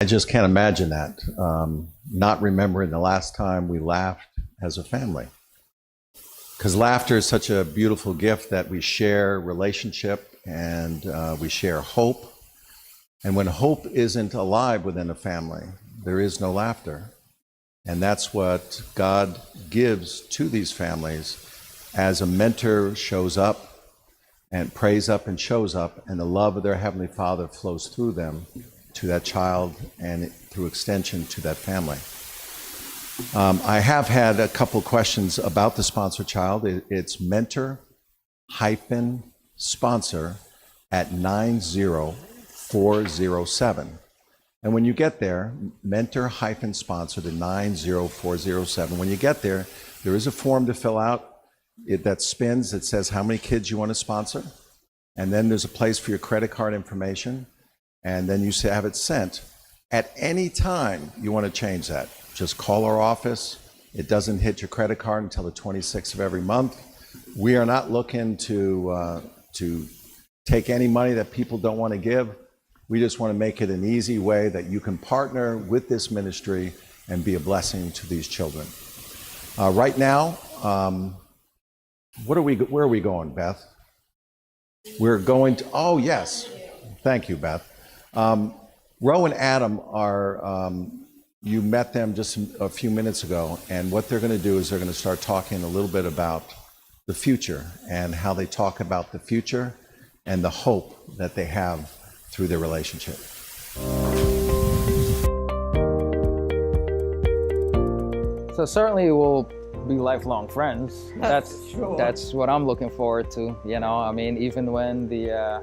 I just can't imagine that, not remembering the last time we laughed as a family. Because laughter is such a beautiful gift that we share relationship and we share hope. And when hope isn't alive within a family, there is no laughter. And that's what God gives to these families as a mentor shows up and prays up and shows up, and the love of their Heavenly Father flows through them to that child and through extension to that family. I have had a couple questions about the Sponsor Child. It's mentor-sponsor at 90407. And when you get there, mentor-sponsor to 90407. When you get there, there is a form to fill out that spins. It says how many kids you want to sponsor. And then there's a place for your credit card information. And then you have it sent. At any time you want to change that, just call our office, It doesn't hit your credit card until the 26th of every month. We are not looking to take any money that people don't want to give. We just want to make it an easy way that you can partner with this ministry and be a blessing to these children. Right now, where are we going, Beth? We're going to, oh yes, thank you, Beth. Ro and Adam are, you met them just a few minutes ago, and what they're going to do is they're going to start talking a little bit about the future and how they talk about the future and the hope that they have through their relationship. So certainly we'll be lifelong friends. Sure. That's what I'm looking forward to. You know, I mean, even when the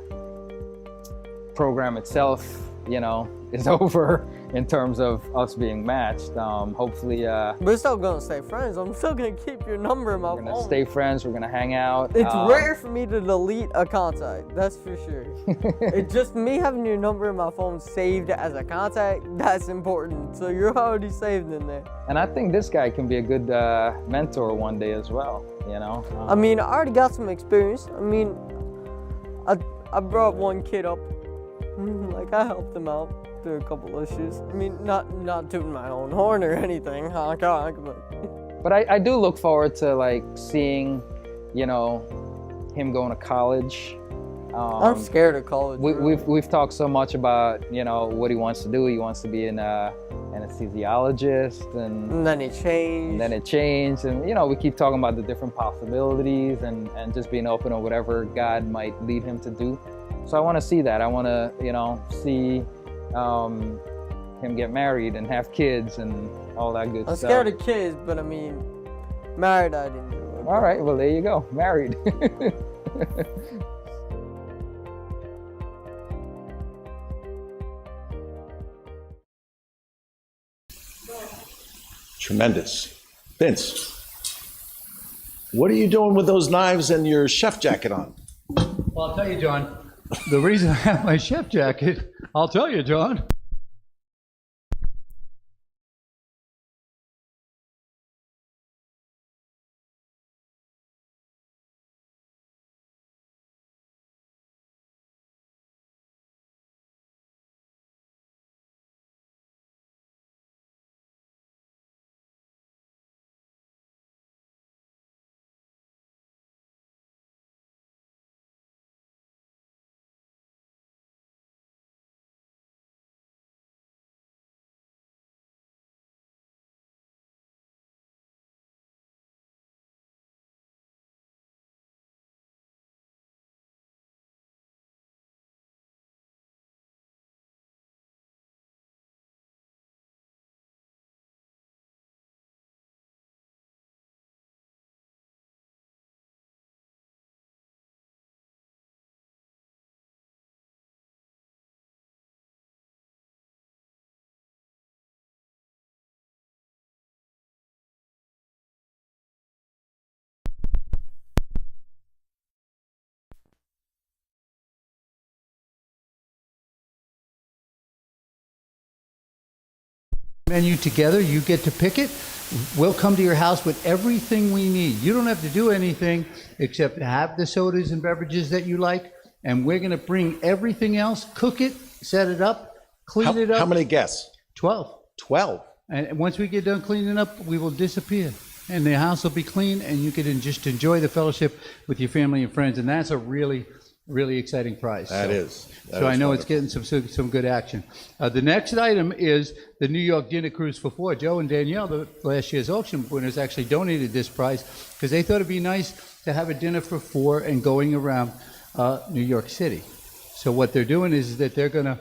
program itself, you know, is over in terms of us being matched, hopefully. We're still gonna stay friends. I'm still gonna keep your number in my phone. We're gonna stay friends. We're gonna hang out. It's rare for me to delete a contact. That's for sure. It's just me having your number in my phone saved as a contact. That's important. So you're already saved in there. And I think this guy can be a good mentor one day as well. You know. I mean, I already got some experience. I mean, I brought one kid up. Like I helped him out through a couple issues. I mean, not tooting my own horn or anything, honk honk, but I do look forward to like seeing, you know, him going to college. I'm scared of college. We've talked so much about, you know, what he wants to do. He wants to be an anesthesiologist, and then it changed. And you know, we keep talking about the different possibilities and just being open to whatever God might lead him to do. So I want to see that. I want to, you know, see him get married and have kids and all that good stuff. I'm scared of kids, but I mean, married I didn't do it. All right, well there you go, married. Tremendous. Vince, what are you doing with those knives and your chef jacket on? Well, I'll tell you, John, the reason I have my chef jacket, I'll tell you, John. Menu together, you get to pick it. We'll come to your house with everything we need. You don't have to do anything except have the sodas and beverages that you like, and we're going to bring everything else, cook it, set it up, clean it up. How many guests? 12. 12. And once we get done cleaning up, we will disappear. And the house will be clean, and you can just enjoy the fellowship with your family and friends. And that's a really, really exciting prize. That is. So I know it's getting some good action. The next item is the New York Dinner Cruise for Four. Joe and Danielle, the last year's auction winners, actually donated this prize because they thought it'd be nice to have a dinner for four and going around New York City. So what they're doing is that they're gonna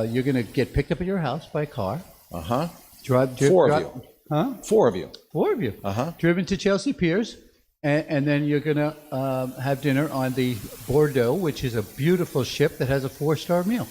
you're gonna get picked up at your house by car. Four of you. Huh? Four of you. Four of you. Driven to Chelsea Piers. And then you're going to have dinner on the Bordeaux, which is a beautiful ship that has a 4-star meal.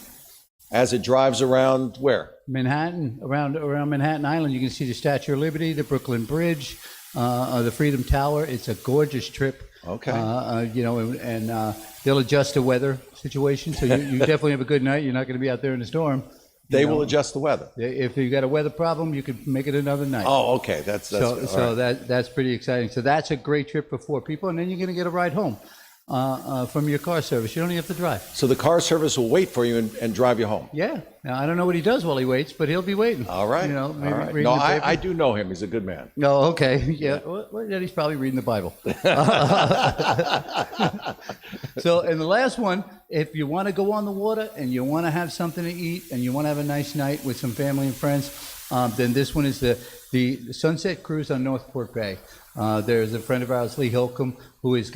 As it drives around where? Manhattan, around Manhattan Island. You can see the Statue of Liberty, the Brooklyn Bridge, the Freedom Tower. It's a gorgeous trip. Okay. You know, and they'll adjust the weather situation. So you definitely have a good night. You're not going to be out there in the storm. They will adjust the weather. If you got a weather problem, you could make it another night. Oh, okay. That's so all right. that's pretty exciting. So that's a great trip for 4 people, and then you're going to get a ride home from your car service. You don't even have to drive. So the car service will wait for you and drive you home. Yeah. Now, I don't know what he does while he waits, but he'll be waiting. All right. You know, maybe all right. reading No, the paper. I do know him. He's a good man. No, okay. Yeah. Well, yeah, he's probably reading the Bible. So, and the last one, if you want to go on the water and you want to have something to eat and you want to have a nice night with some family and friends, then this one is the Sunset Cruise on Northport Bay. There's a friend of ours, Lee Holcomb, who has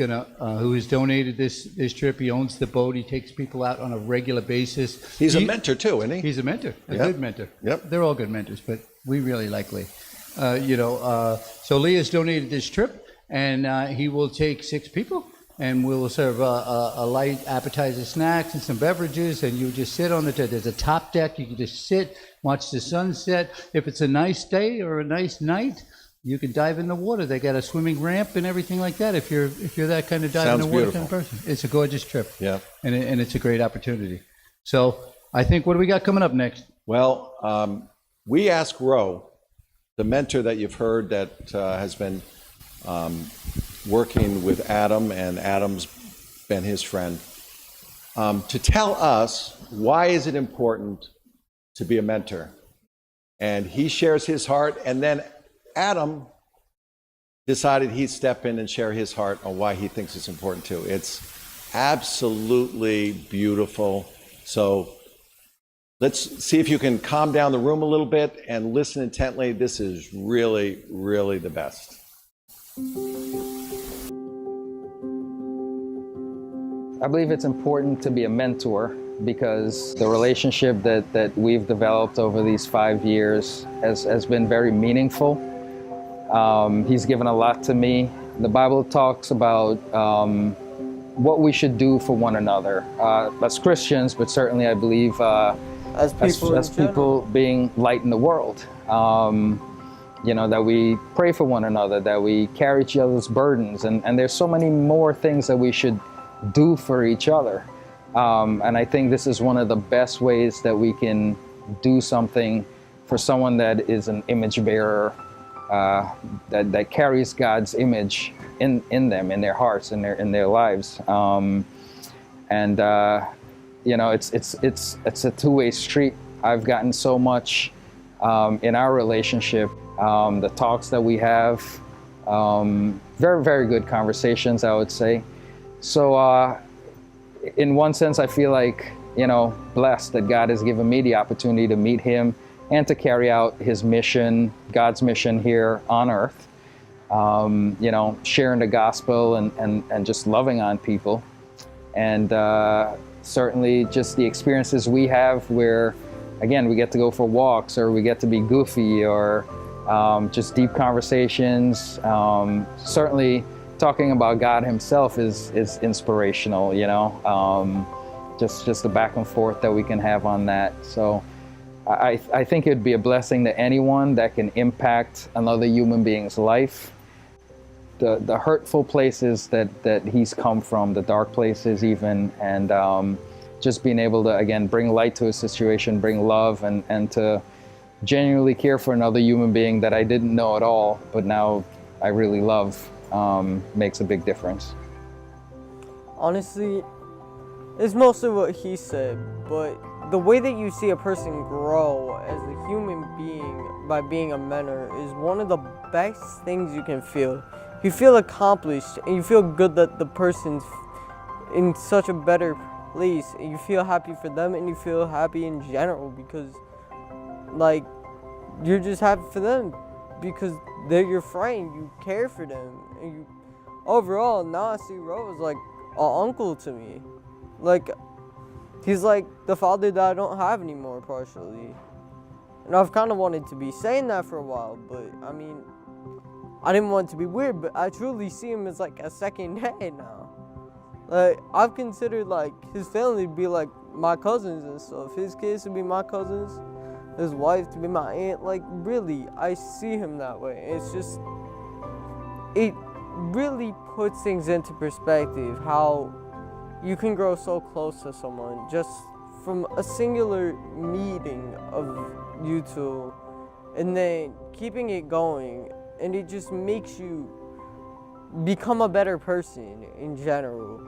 donated this trip. He owns the boat. He takes people out on a regular basis. He's a mentor too, isn't he? He's a mentor, a good mentor. Yep. They're all good mentors, but we really like Lee. So Lee has donated this trip, and he will take 6 people, and we'll serve a light appetizer, snacks, and some beverages, and you just sit on there's a top deck. You can just sit, watch the sunset. If it's a nice day or a nice night, you can dive in the water. They got a swimming ramp and everything like that. If you're that kind of dive in the water kind of person, it's a gorgeous trip. Yeah, and it's a great opportunity. So I think, what do we got coming up next? Well, we asked Ro, the mentor that you've heard that has been working with Adam, and Adam's been his friend, to tell us why is it important to be a mentor. And he shares his heart, and then Adam decided he'd step in and share his heart on why he thinks it's important too. It's absolutely beautiful. So let's see if you can calm down the room a little bit and listen intently. This is really, really the best. I believe it's important to be a mentor because the relationship that we've developed over these 5 years has been very meaningful. He's given a lot to me. The Bible talks about what we should do for one another as Christians, but certainly I believe as people being light in the world. That we pray for one another, that we carry each other's burdens, and there's so many more things that we should do for each other. And I think this is one of the best ways that we can do something for someone that is an image bearer, that carries God's image in them, in their hearts, in their lives. It's a two-way street. I've gotten so much in our relationship, the talks that we have, very, very good conversations, I would say. So in one sense, I feel like, blessed that God has given me the opportunity to meet him and to carry out his mission, God's mission here on earth, sharing the gospel and just loving on people. And certainly just the experiences we have where, again, we get to go for walks, or we get to be goofy, or just deep conversations. Certainly talking about God himself is inspirational, just the back and forth that we can have on that. So I think it'd be a blessing to anyone that can impact another human being's life. The hurtful places that he's come from, the dark places even, and just being able to, again, bring light to a situation, bring love, and to genuinely care for another human being that I didn't know at all, but now I really love, makes a big difference. Honestly, it's mostly what he said, but the way that you see a person grow as a human being by being a mentor is one of the best things you can feel. You feel accomplished, and you feel good that the person's in such a better place, and you feel happy for them, and you feel happy in general because, like, you're just happy for them because they're your friend, you care for them, and you, overall, now I see Ro as like an uncle to me. Like, he's like the father that I don't have anymore, partially. And I've kind of wanted to be saying that for a while, but I mean, I didn't want it to be weird, but I truly see him as like a second dad now. Like, I've considered like his family to be like my cousins and stuff. His kids to be my cousins, his wife to be my aunt. Like, really, I see him that way. It's just, it really puts things into perspective how you can grow so close to someone just from a singular meeting of you two and then keeping it going, and it just makes you become a better person in general.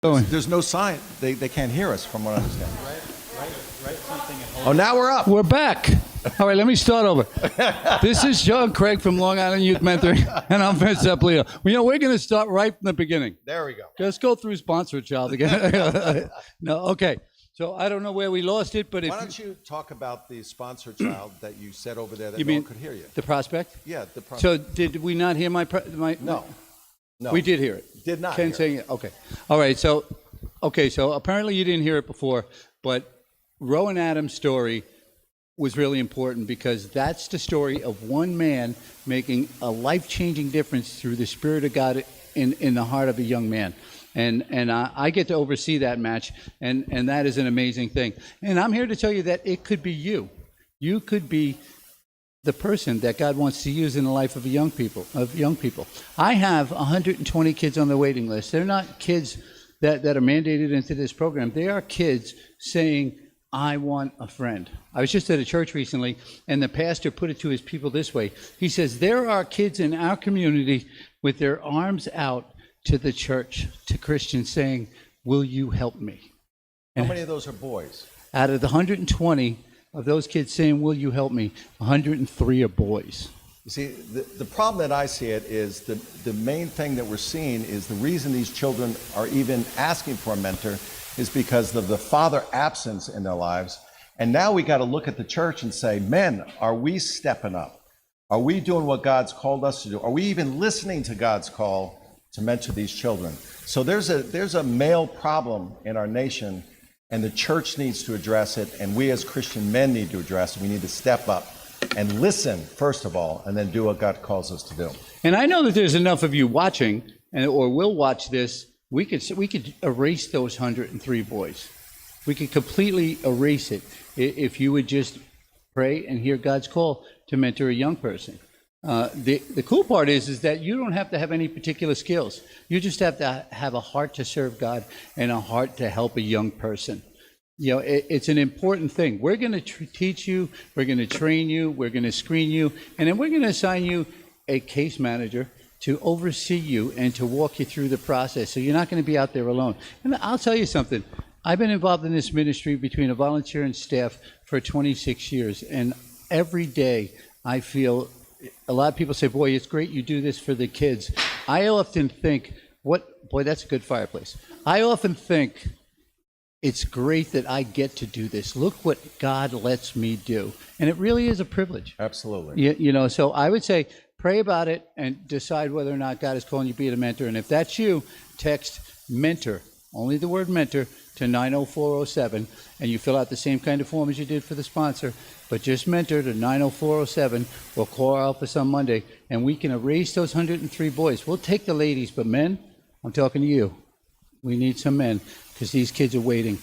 There's no sign. They can't hear us, from what I understand. Oh, now we're up. We're back. All right, let me start over. This is John Craig from Long Island Youth Mentoring, and I'm Vince Zaplio. Well, we're going to start right from the beginning. There we go. Just go through Sponsor Child again. No, okay. So I don't know where we lost it, but Why don't you talk about the sponsor child that you said over there that no one could hear you? The prospect? Yeah, the prospect. So did we not hear my No. No. We did hear it. Did not Ken hear saying it. Okay. All right. So apparently you didn't hear it before, but Rowan Adams' story was really important because that's the story of one man making a life-changing difference through the Spirit of God in the heart of a young man. And I get to oversee that match, and that is an amazing thing. And I'm here to tell you that it could be you. You could be the person that God wants to use in the life of young people. I have 120 kids on the waiting list. They're not kids that are mandated into this program. They are kids saying, I want a friend. I was just at a church recently, and the pastor put it to his people this way. He says, there are kids in our community with their arms out to the church, to Christians saying, will you help me? How many of those are boys? Out of the 120 of those kids saying, will you help me, 103 are boys. You see, the problem that I see it is the main thing that we're seeing is the reason these children are even asking for a mentor is because of the father absence in their lives. And now we got to look at the church and say, men, are we stepping up? Are we doing what God's called us to do? Are we even listening to God's call to mentor these children? So there's a male problem in our nation, and the church needs to address it, and we as Christian men need to address it. We need to step up and listen, first of all, and then do what God calls us to do. And I know that there's enough of you watching, or will watch this. We could erase those 103 boys. We could completely erase it if you would just pray and hear God's call to mentor a young person. The cool part is that you don't have to have any particular skills. You just have to have a heart to serve God and a heart to help a young person. You know, it's an important thing. We're going to teach you, we're going to train you, we're going to screen you, and then we're going to assign you a case manager to oversee you and to walk you through the process. So you're not going to be out there alone. And I'll tell you something. I've been involved in this ministry between a volunteer and staff for 26 years. And every day I feel, a lot of people say, boy, it's great you do this for the kids. I often think, boy, that's a good fireplace. I often think, it's great that I get to do this. Look what God lets me do. And it really is a privilege. Absolutely. You know, so I would say pray about it and decide whether or not God is calling you to be a mentor. And if that's you, text mentor, only the word mentor, to 90407, and you fill out the same kind of form as you did for the sponsor, but just mentor to 90407, or call our office on Monday, and we can erase those 103 boys. We'll take the ladies, but men, I'm talking to you. We need some men, because these kids are waiting.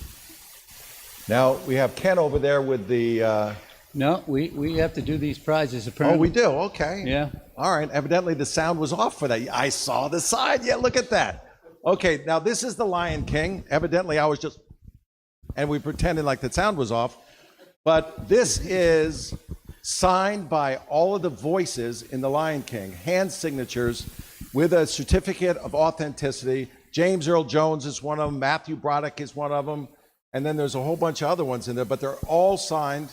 Now, we have Ken over there with the... No, we have to do these prizes, apparently. Oh, we do? Okay. Yeah. All right. Evidently, the sound was off for that. I saw the side. Yeah, look at that. Okay, now this is the Lion King. Evidently, I was just... And we pretended like the sound was off. But this is signed by all of the voices in the Lion King, hand signatures with a certificate of authenticity. James Earl Jones is one of them. Matthew Broderick is one of them. And then there's a whole bunch of other ones in there, but they're all signed.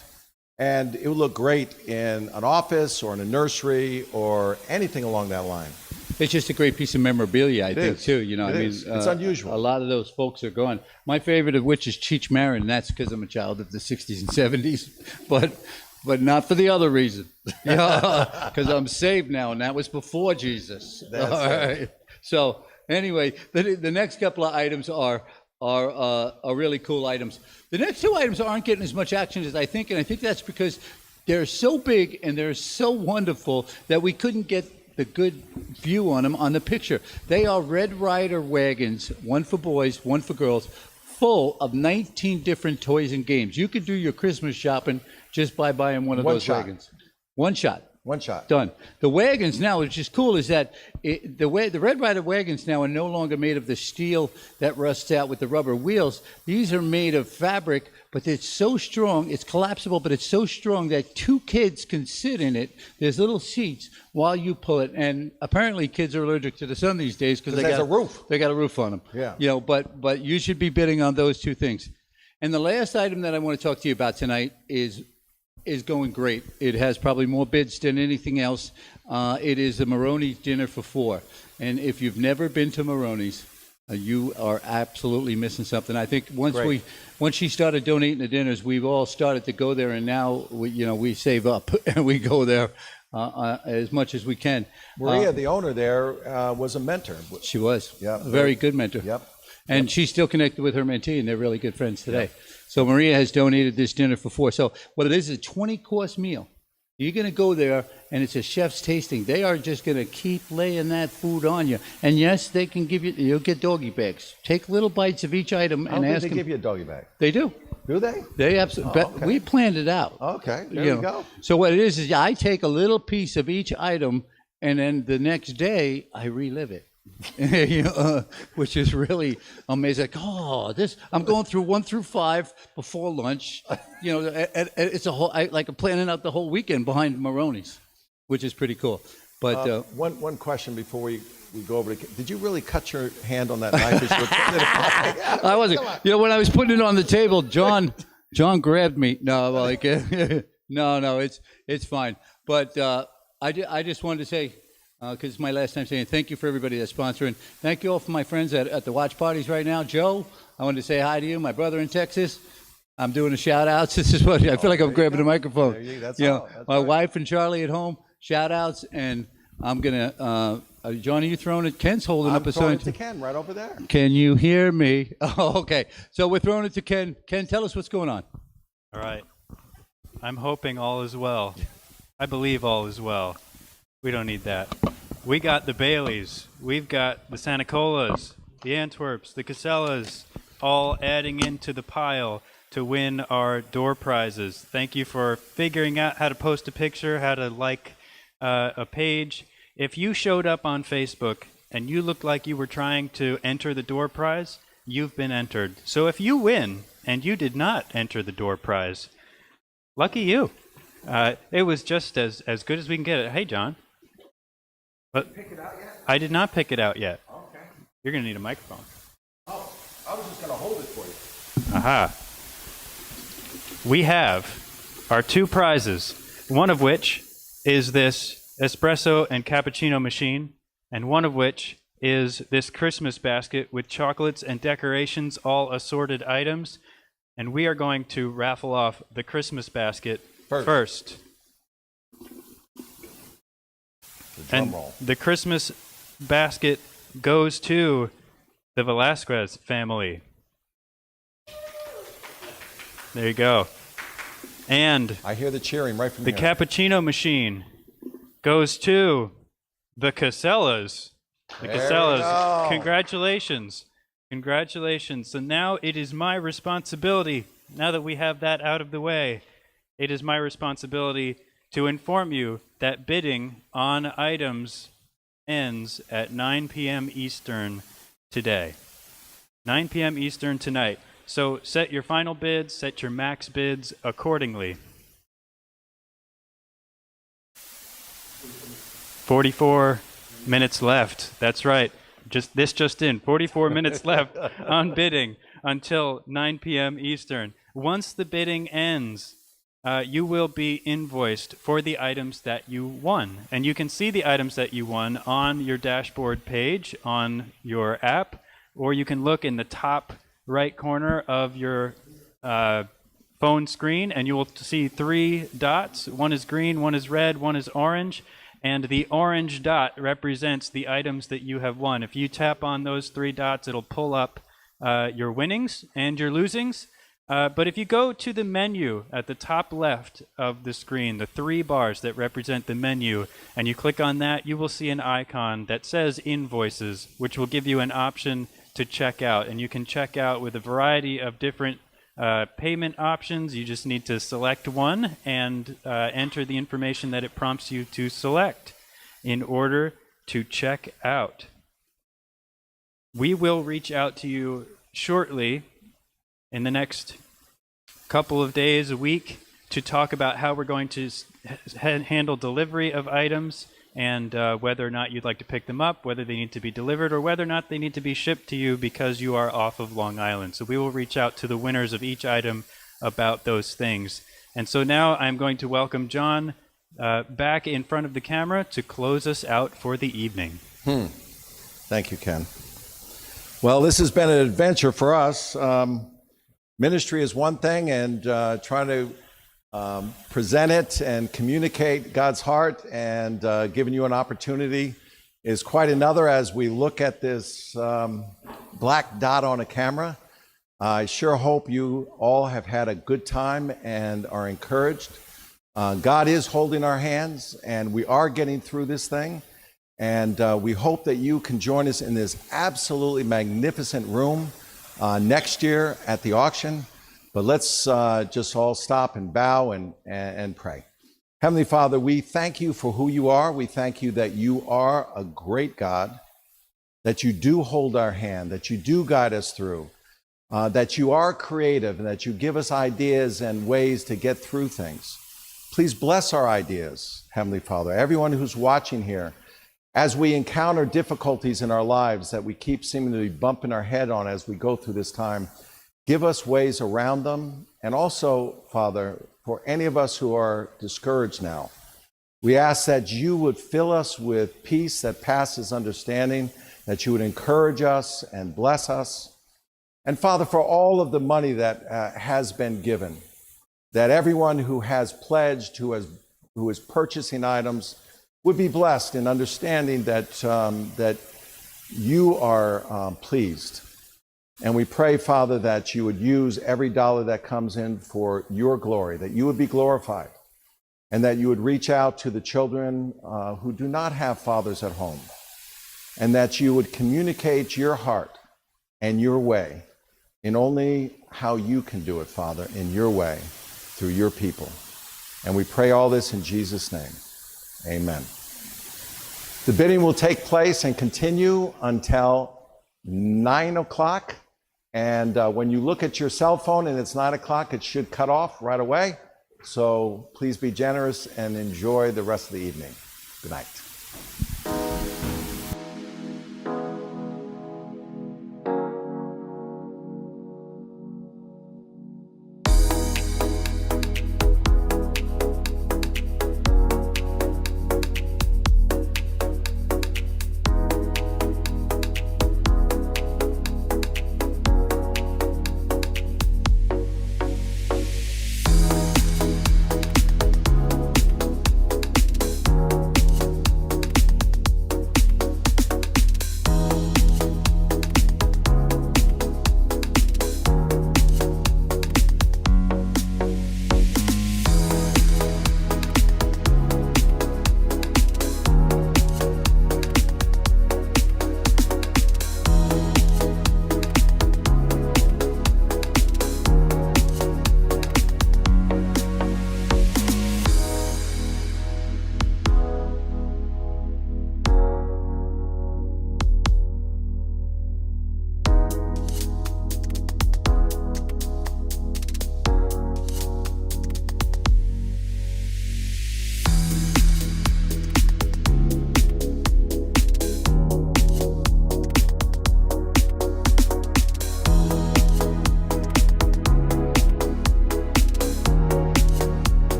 And it would look great in an office or in a nursery or anything along that line. It's just a great piece of memorabilia, I think, too. You know, I mean, it's unusual. A lot of those folks are gone. My favorite of which is Cheech Marin, and that's because I'm a child of the 60s and 70s, but not for the other reason. Because I'm saved now, and that was before Jesus. That's all right. right. So anyway, the next couple of items are really cool items. The next two items aren't getting as much action as I think, and I think that's because they're so big and they're so wonderful that we couldn't get the good view on them on the picture. They are Red Ryder wagons, one for boys, one for girls, full of 19 different toys and games. You could do your Christmas shopping just by buying one of those wagons. One shot. One shot. Done. The wagons now, which is cool, is that the Red Ryder wagons now are no longer made of the steel that rusts out with the rubber wheels. These are made of fabric, but it's so strong, it's collapsible, but it's so strong that two kids can sit in it. There's little seats while you pull it. And apparently kids are allergic to the sun these days because they got a roof. They got a roof on them. Yeah. You know, but you should be bidding on those two things. And the last item that I want to talk to you about tonight is going great. It has probably more bids than anything else. It is a Maroney's dinner for four. And if you've never been to Maroney's, you are absolutely missing something. I think once she started donating the dinners, we've all started to go there, and now we save up and we go there as much as we can. Maria, the owner there, was a mentor. She was. Yeah. A very good mentor. Yep. And she's still connected with her mentee, and they're really good friends today. Yep. So Maria has donated this dinner for four. So what it is a 20-course meal. You're going to go there, and it's a chef's tasting. They are just going to keep laying that food on you. And yes, they can give you, you'll get doggy bags. Take little bites of each item and ask them. They give you a doggy bag. They do. Do they? They absolutely. Okay. We planned it out. Okay, there you go. So what it is I take a little piece of each item, and then the next day I relive it. Which is really amazing. Like, I'm going through 1 through 5 before lunch. And it's a whole. I'm planning out the whole weekend behind Maroney's, which is pretty cool. But one question before we go over to, did you really cut your hand on that knife? As you were putting it I wasn't. You know, when I was putting it on the table, John grabbed me. No, like no, it's fine. But I just wanted to say, because it's my last time saying thank you for everybody that's sponsoring. Thank you all for my friends at the watch parties right now. Joe, I wanted to say hi to you, my brother in Texas. I'm doing a shout outs. This is what I feel like I'm grabbing the microphone. That's my wife and Charlie at home, shout outs, and I'm gonna John, are you throwing it? Ken's holding up a sign. I'm throwing it to Ken right over there. Can you hear me? Oh, okay. So we're throwing it to Ken. Ken, tell us what's going on. All right. I'm hoping all is well. I believe all is well. We don't need that. We got the Baileys. We've got the Santa Colas, the Antwerps, the Casellas, all adding into the pile to win our door prizes. Thank you for figuring out how to post a picture, how to like a page. If you showed up on Facebook and you looked like you were trying to enter the door prize, you've been entered. So if you win and you did not enter the door prize, lucky you. It was just as good as we can get it. Hey, John. But Did you pick it out yet? I did not pick it out yet. Okay. You're going to need a microphone. Oh, I was just going to hold it for you. Aha. We have our two prizes, one of which is this espresso and cappuccino machine, and one of which is this Christmas basket with chocolates and decorations, all assorted items. And we are going to raffle off the Christmas basket first. The drum And roll. the Christmas basket goes to the Velasquez family. There you go. And I hear the cheering right from the here. cappuccino machine goes to the Casellas. The There we Casellas. go. Congratulations. Congratulations. So now it is my responsibility, now that we have that out of the way, it is my responsibility to inform you that bidding on items ends at 9 p.m. Eastern today. 9 p.m. Eastern tonight. So set your final bids, set your max bids accordingly. 44 minutes left. That's right. Just in. 44 minutes left on bidding until 9 p.m. Eastern. Once the bidding ends, you will be invoiced for the items that you won. And you can see the items that you won on your dashboard page on your app, or you can look in the top right corner of your phone screen, and you will see 3 dots. One is green, one is red, one is orange. And the orange dot represents the items that you have won. If you tap on those 3 dots, it'll pull up your winnings and your losings. But if you go to the menu at the top left of the screen, the 3 bars that represent the menu, and you click on that, you will see an icon that says Invoices, which will give you an option to check out. And you can check out with a variety of different payment options. You just need to select one and enter the information that it prompts you to select in order to check out. We will reach out to you shortly in the next couple of days, a week, to talk about how we're going to handle delivery of items and whether or not you'd like to pick them up, whether they need to be delivered, or whether or not they need to be shipped to you because you are off of Long Island. So we will reach out to the winners of each item about those things. And so now I'm going to welcome John back in front of the camera to close us out for the evening. Thank you, Ken. Well, this has been an adventure for us. Ministry is one thing, and trying to present it and communicate God's heart and giving you an opportunity is quite another. As we look at this black dot on a camera, I sure hope you all have had a good time and are encouraged. God is holding our hands, and we are getting through this thing. And we hope that you can join us in this absolutely magnificent room next year at the auction. But let's just all stop and bow and pray. Heavenly Father, we thank you for who you are. We thank you that you are a great God, that you do hold our hand, that you do guide us through, that you are creative, and that you give us ideas and ways to get through things. Please bless our ideas, Heavenly Father. Everyone who's watching here, as we encounter difficulties in our lives that we keep seeming to be bumping our head on as we go through this time, give us ways around them. And also, Father, for any of us who are discouraged now, we ask that you would fill us with peace that passes understanding, that you would encourage us and bless us. And Father, for all of the money that has been given, that everyone who has pledged, who is purchasing items, would be blessed in understanding that you are pleased. And we pray, Father, that you would use every dollar that comes in for your glory, that you would be glorified, and that you would reach out to the children who do not have fathers at home, and that you would communicate your heart and your way in only how you can do it, Father, in your way, through your people. And we pray all this in Jesus' name. Amen. The bidding will take place and continue until 9 o'clock. And when you look at your cell phone and it's 9 o'clock, it should cut off right away. So please be generous and enjoy the rest of the evening. Good night.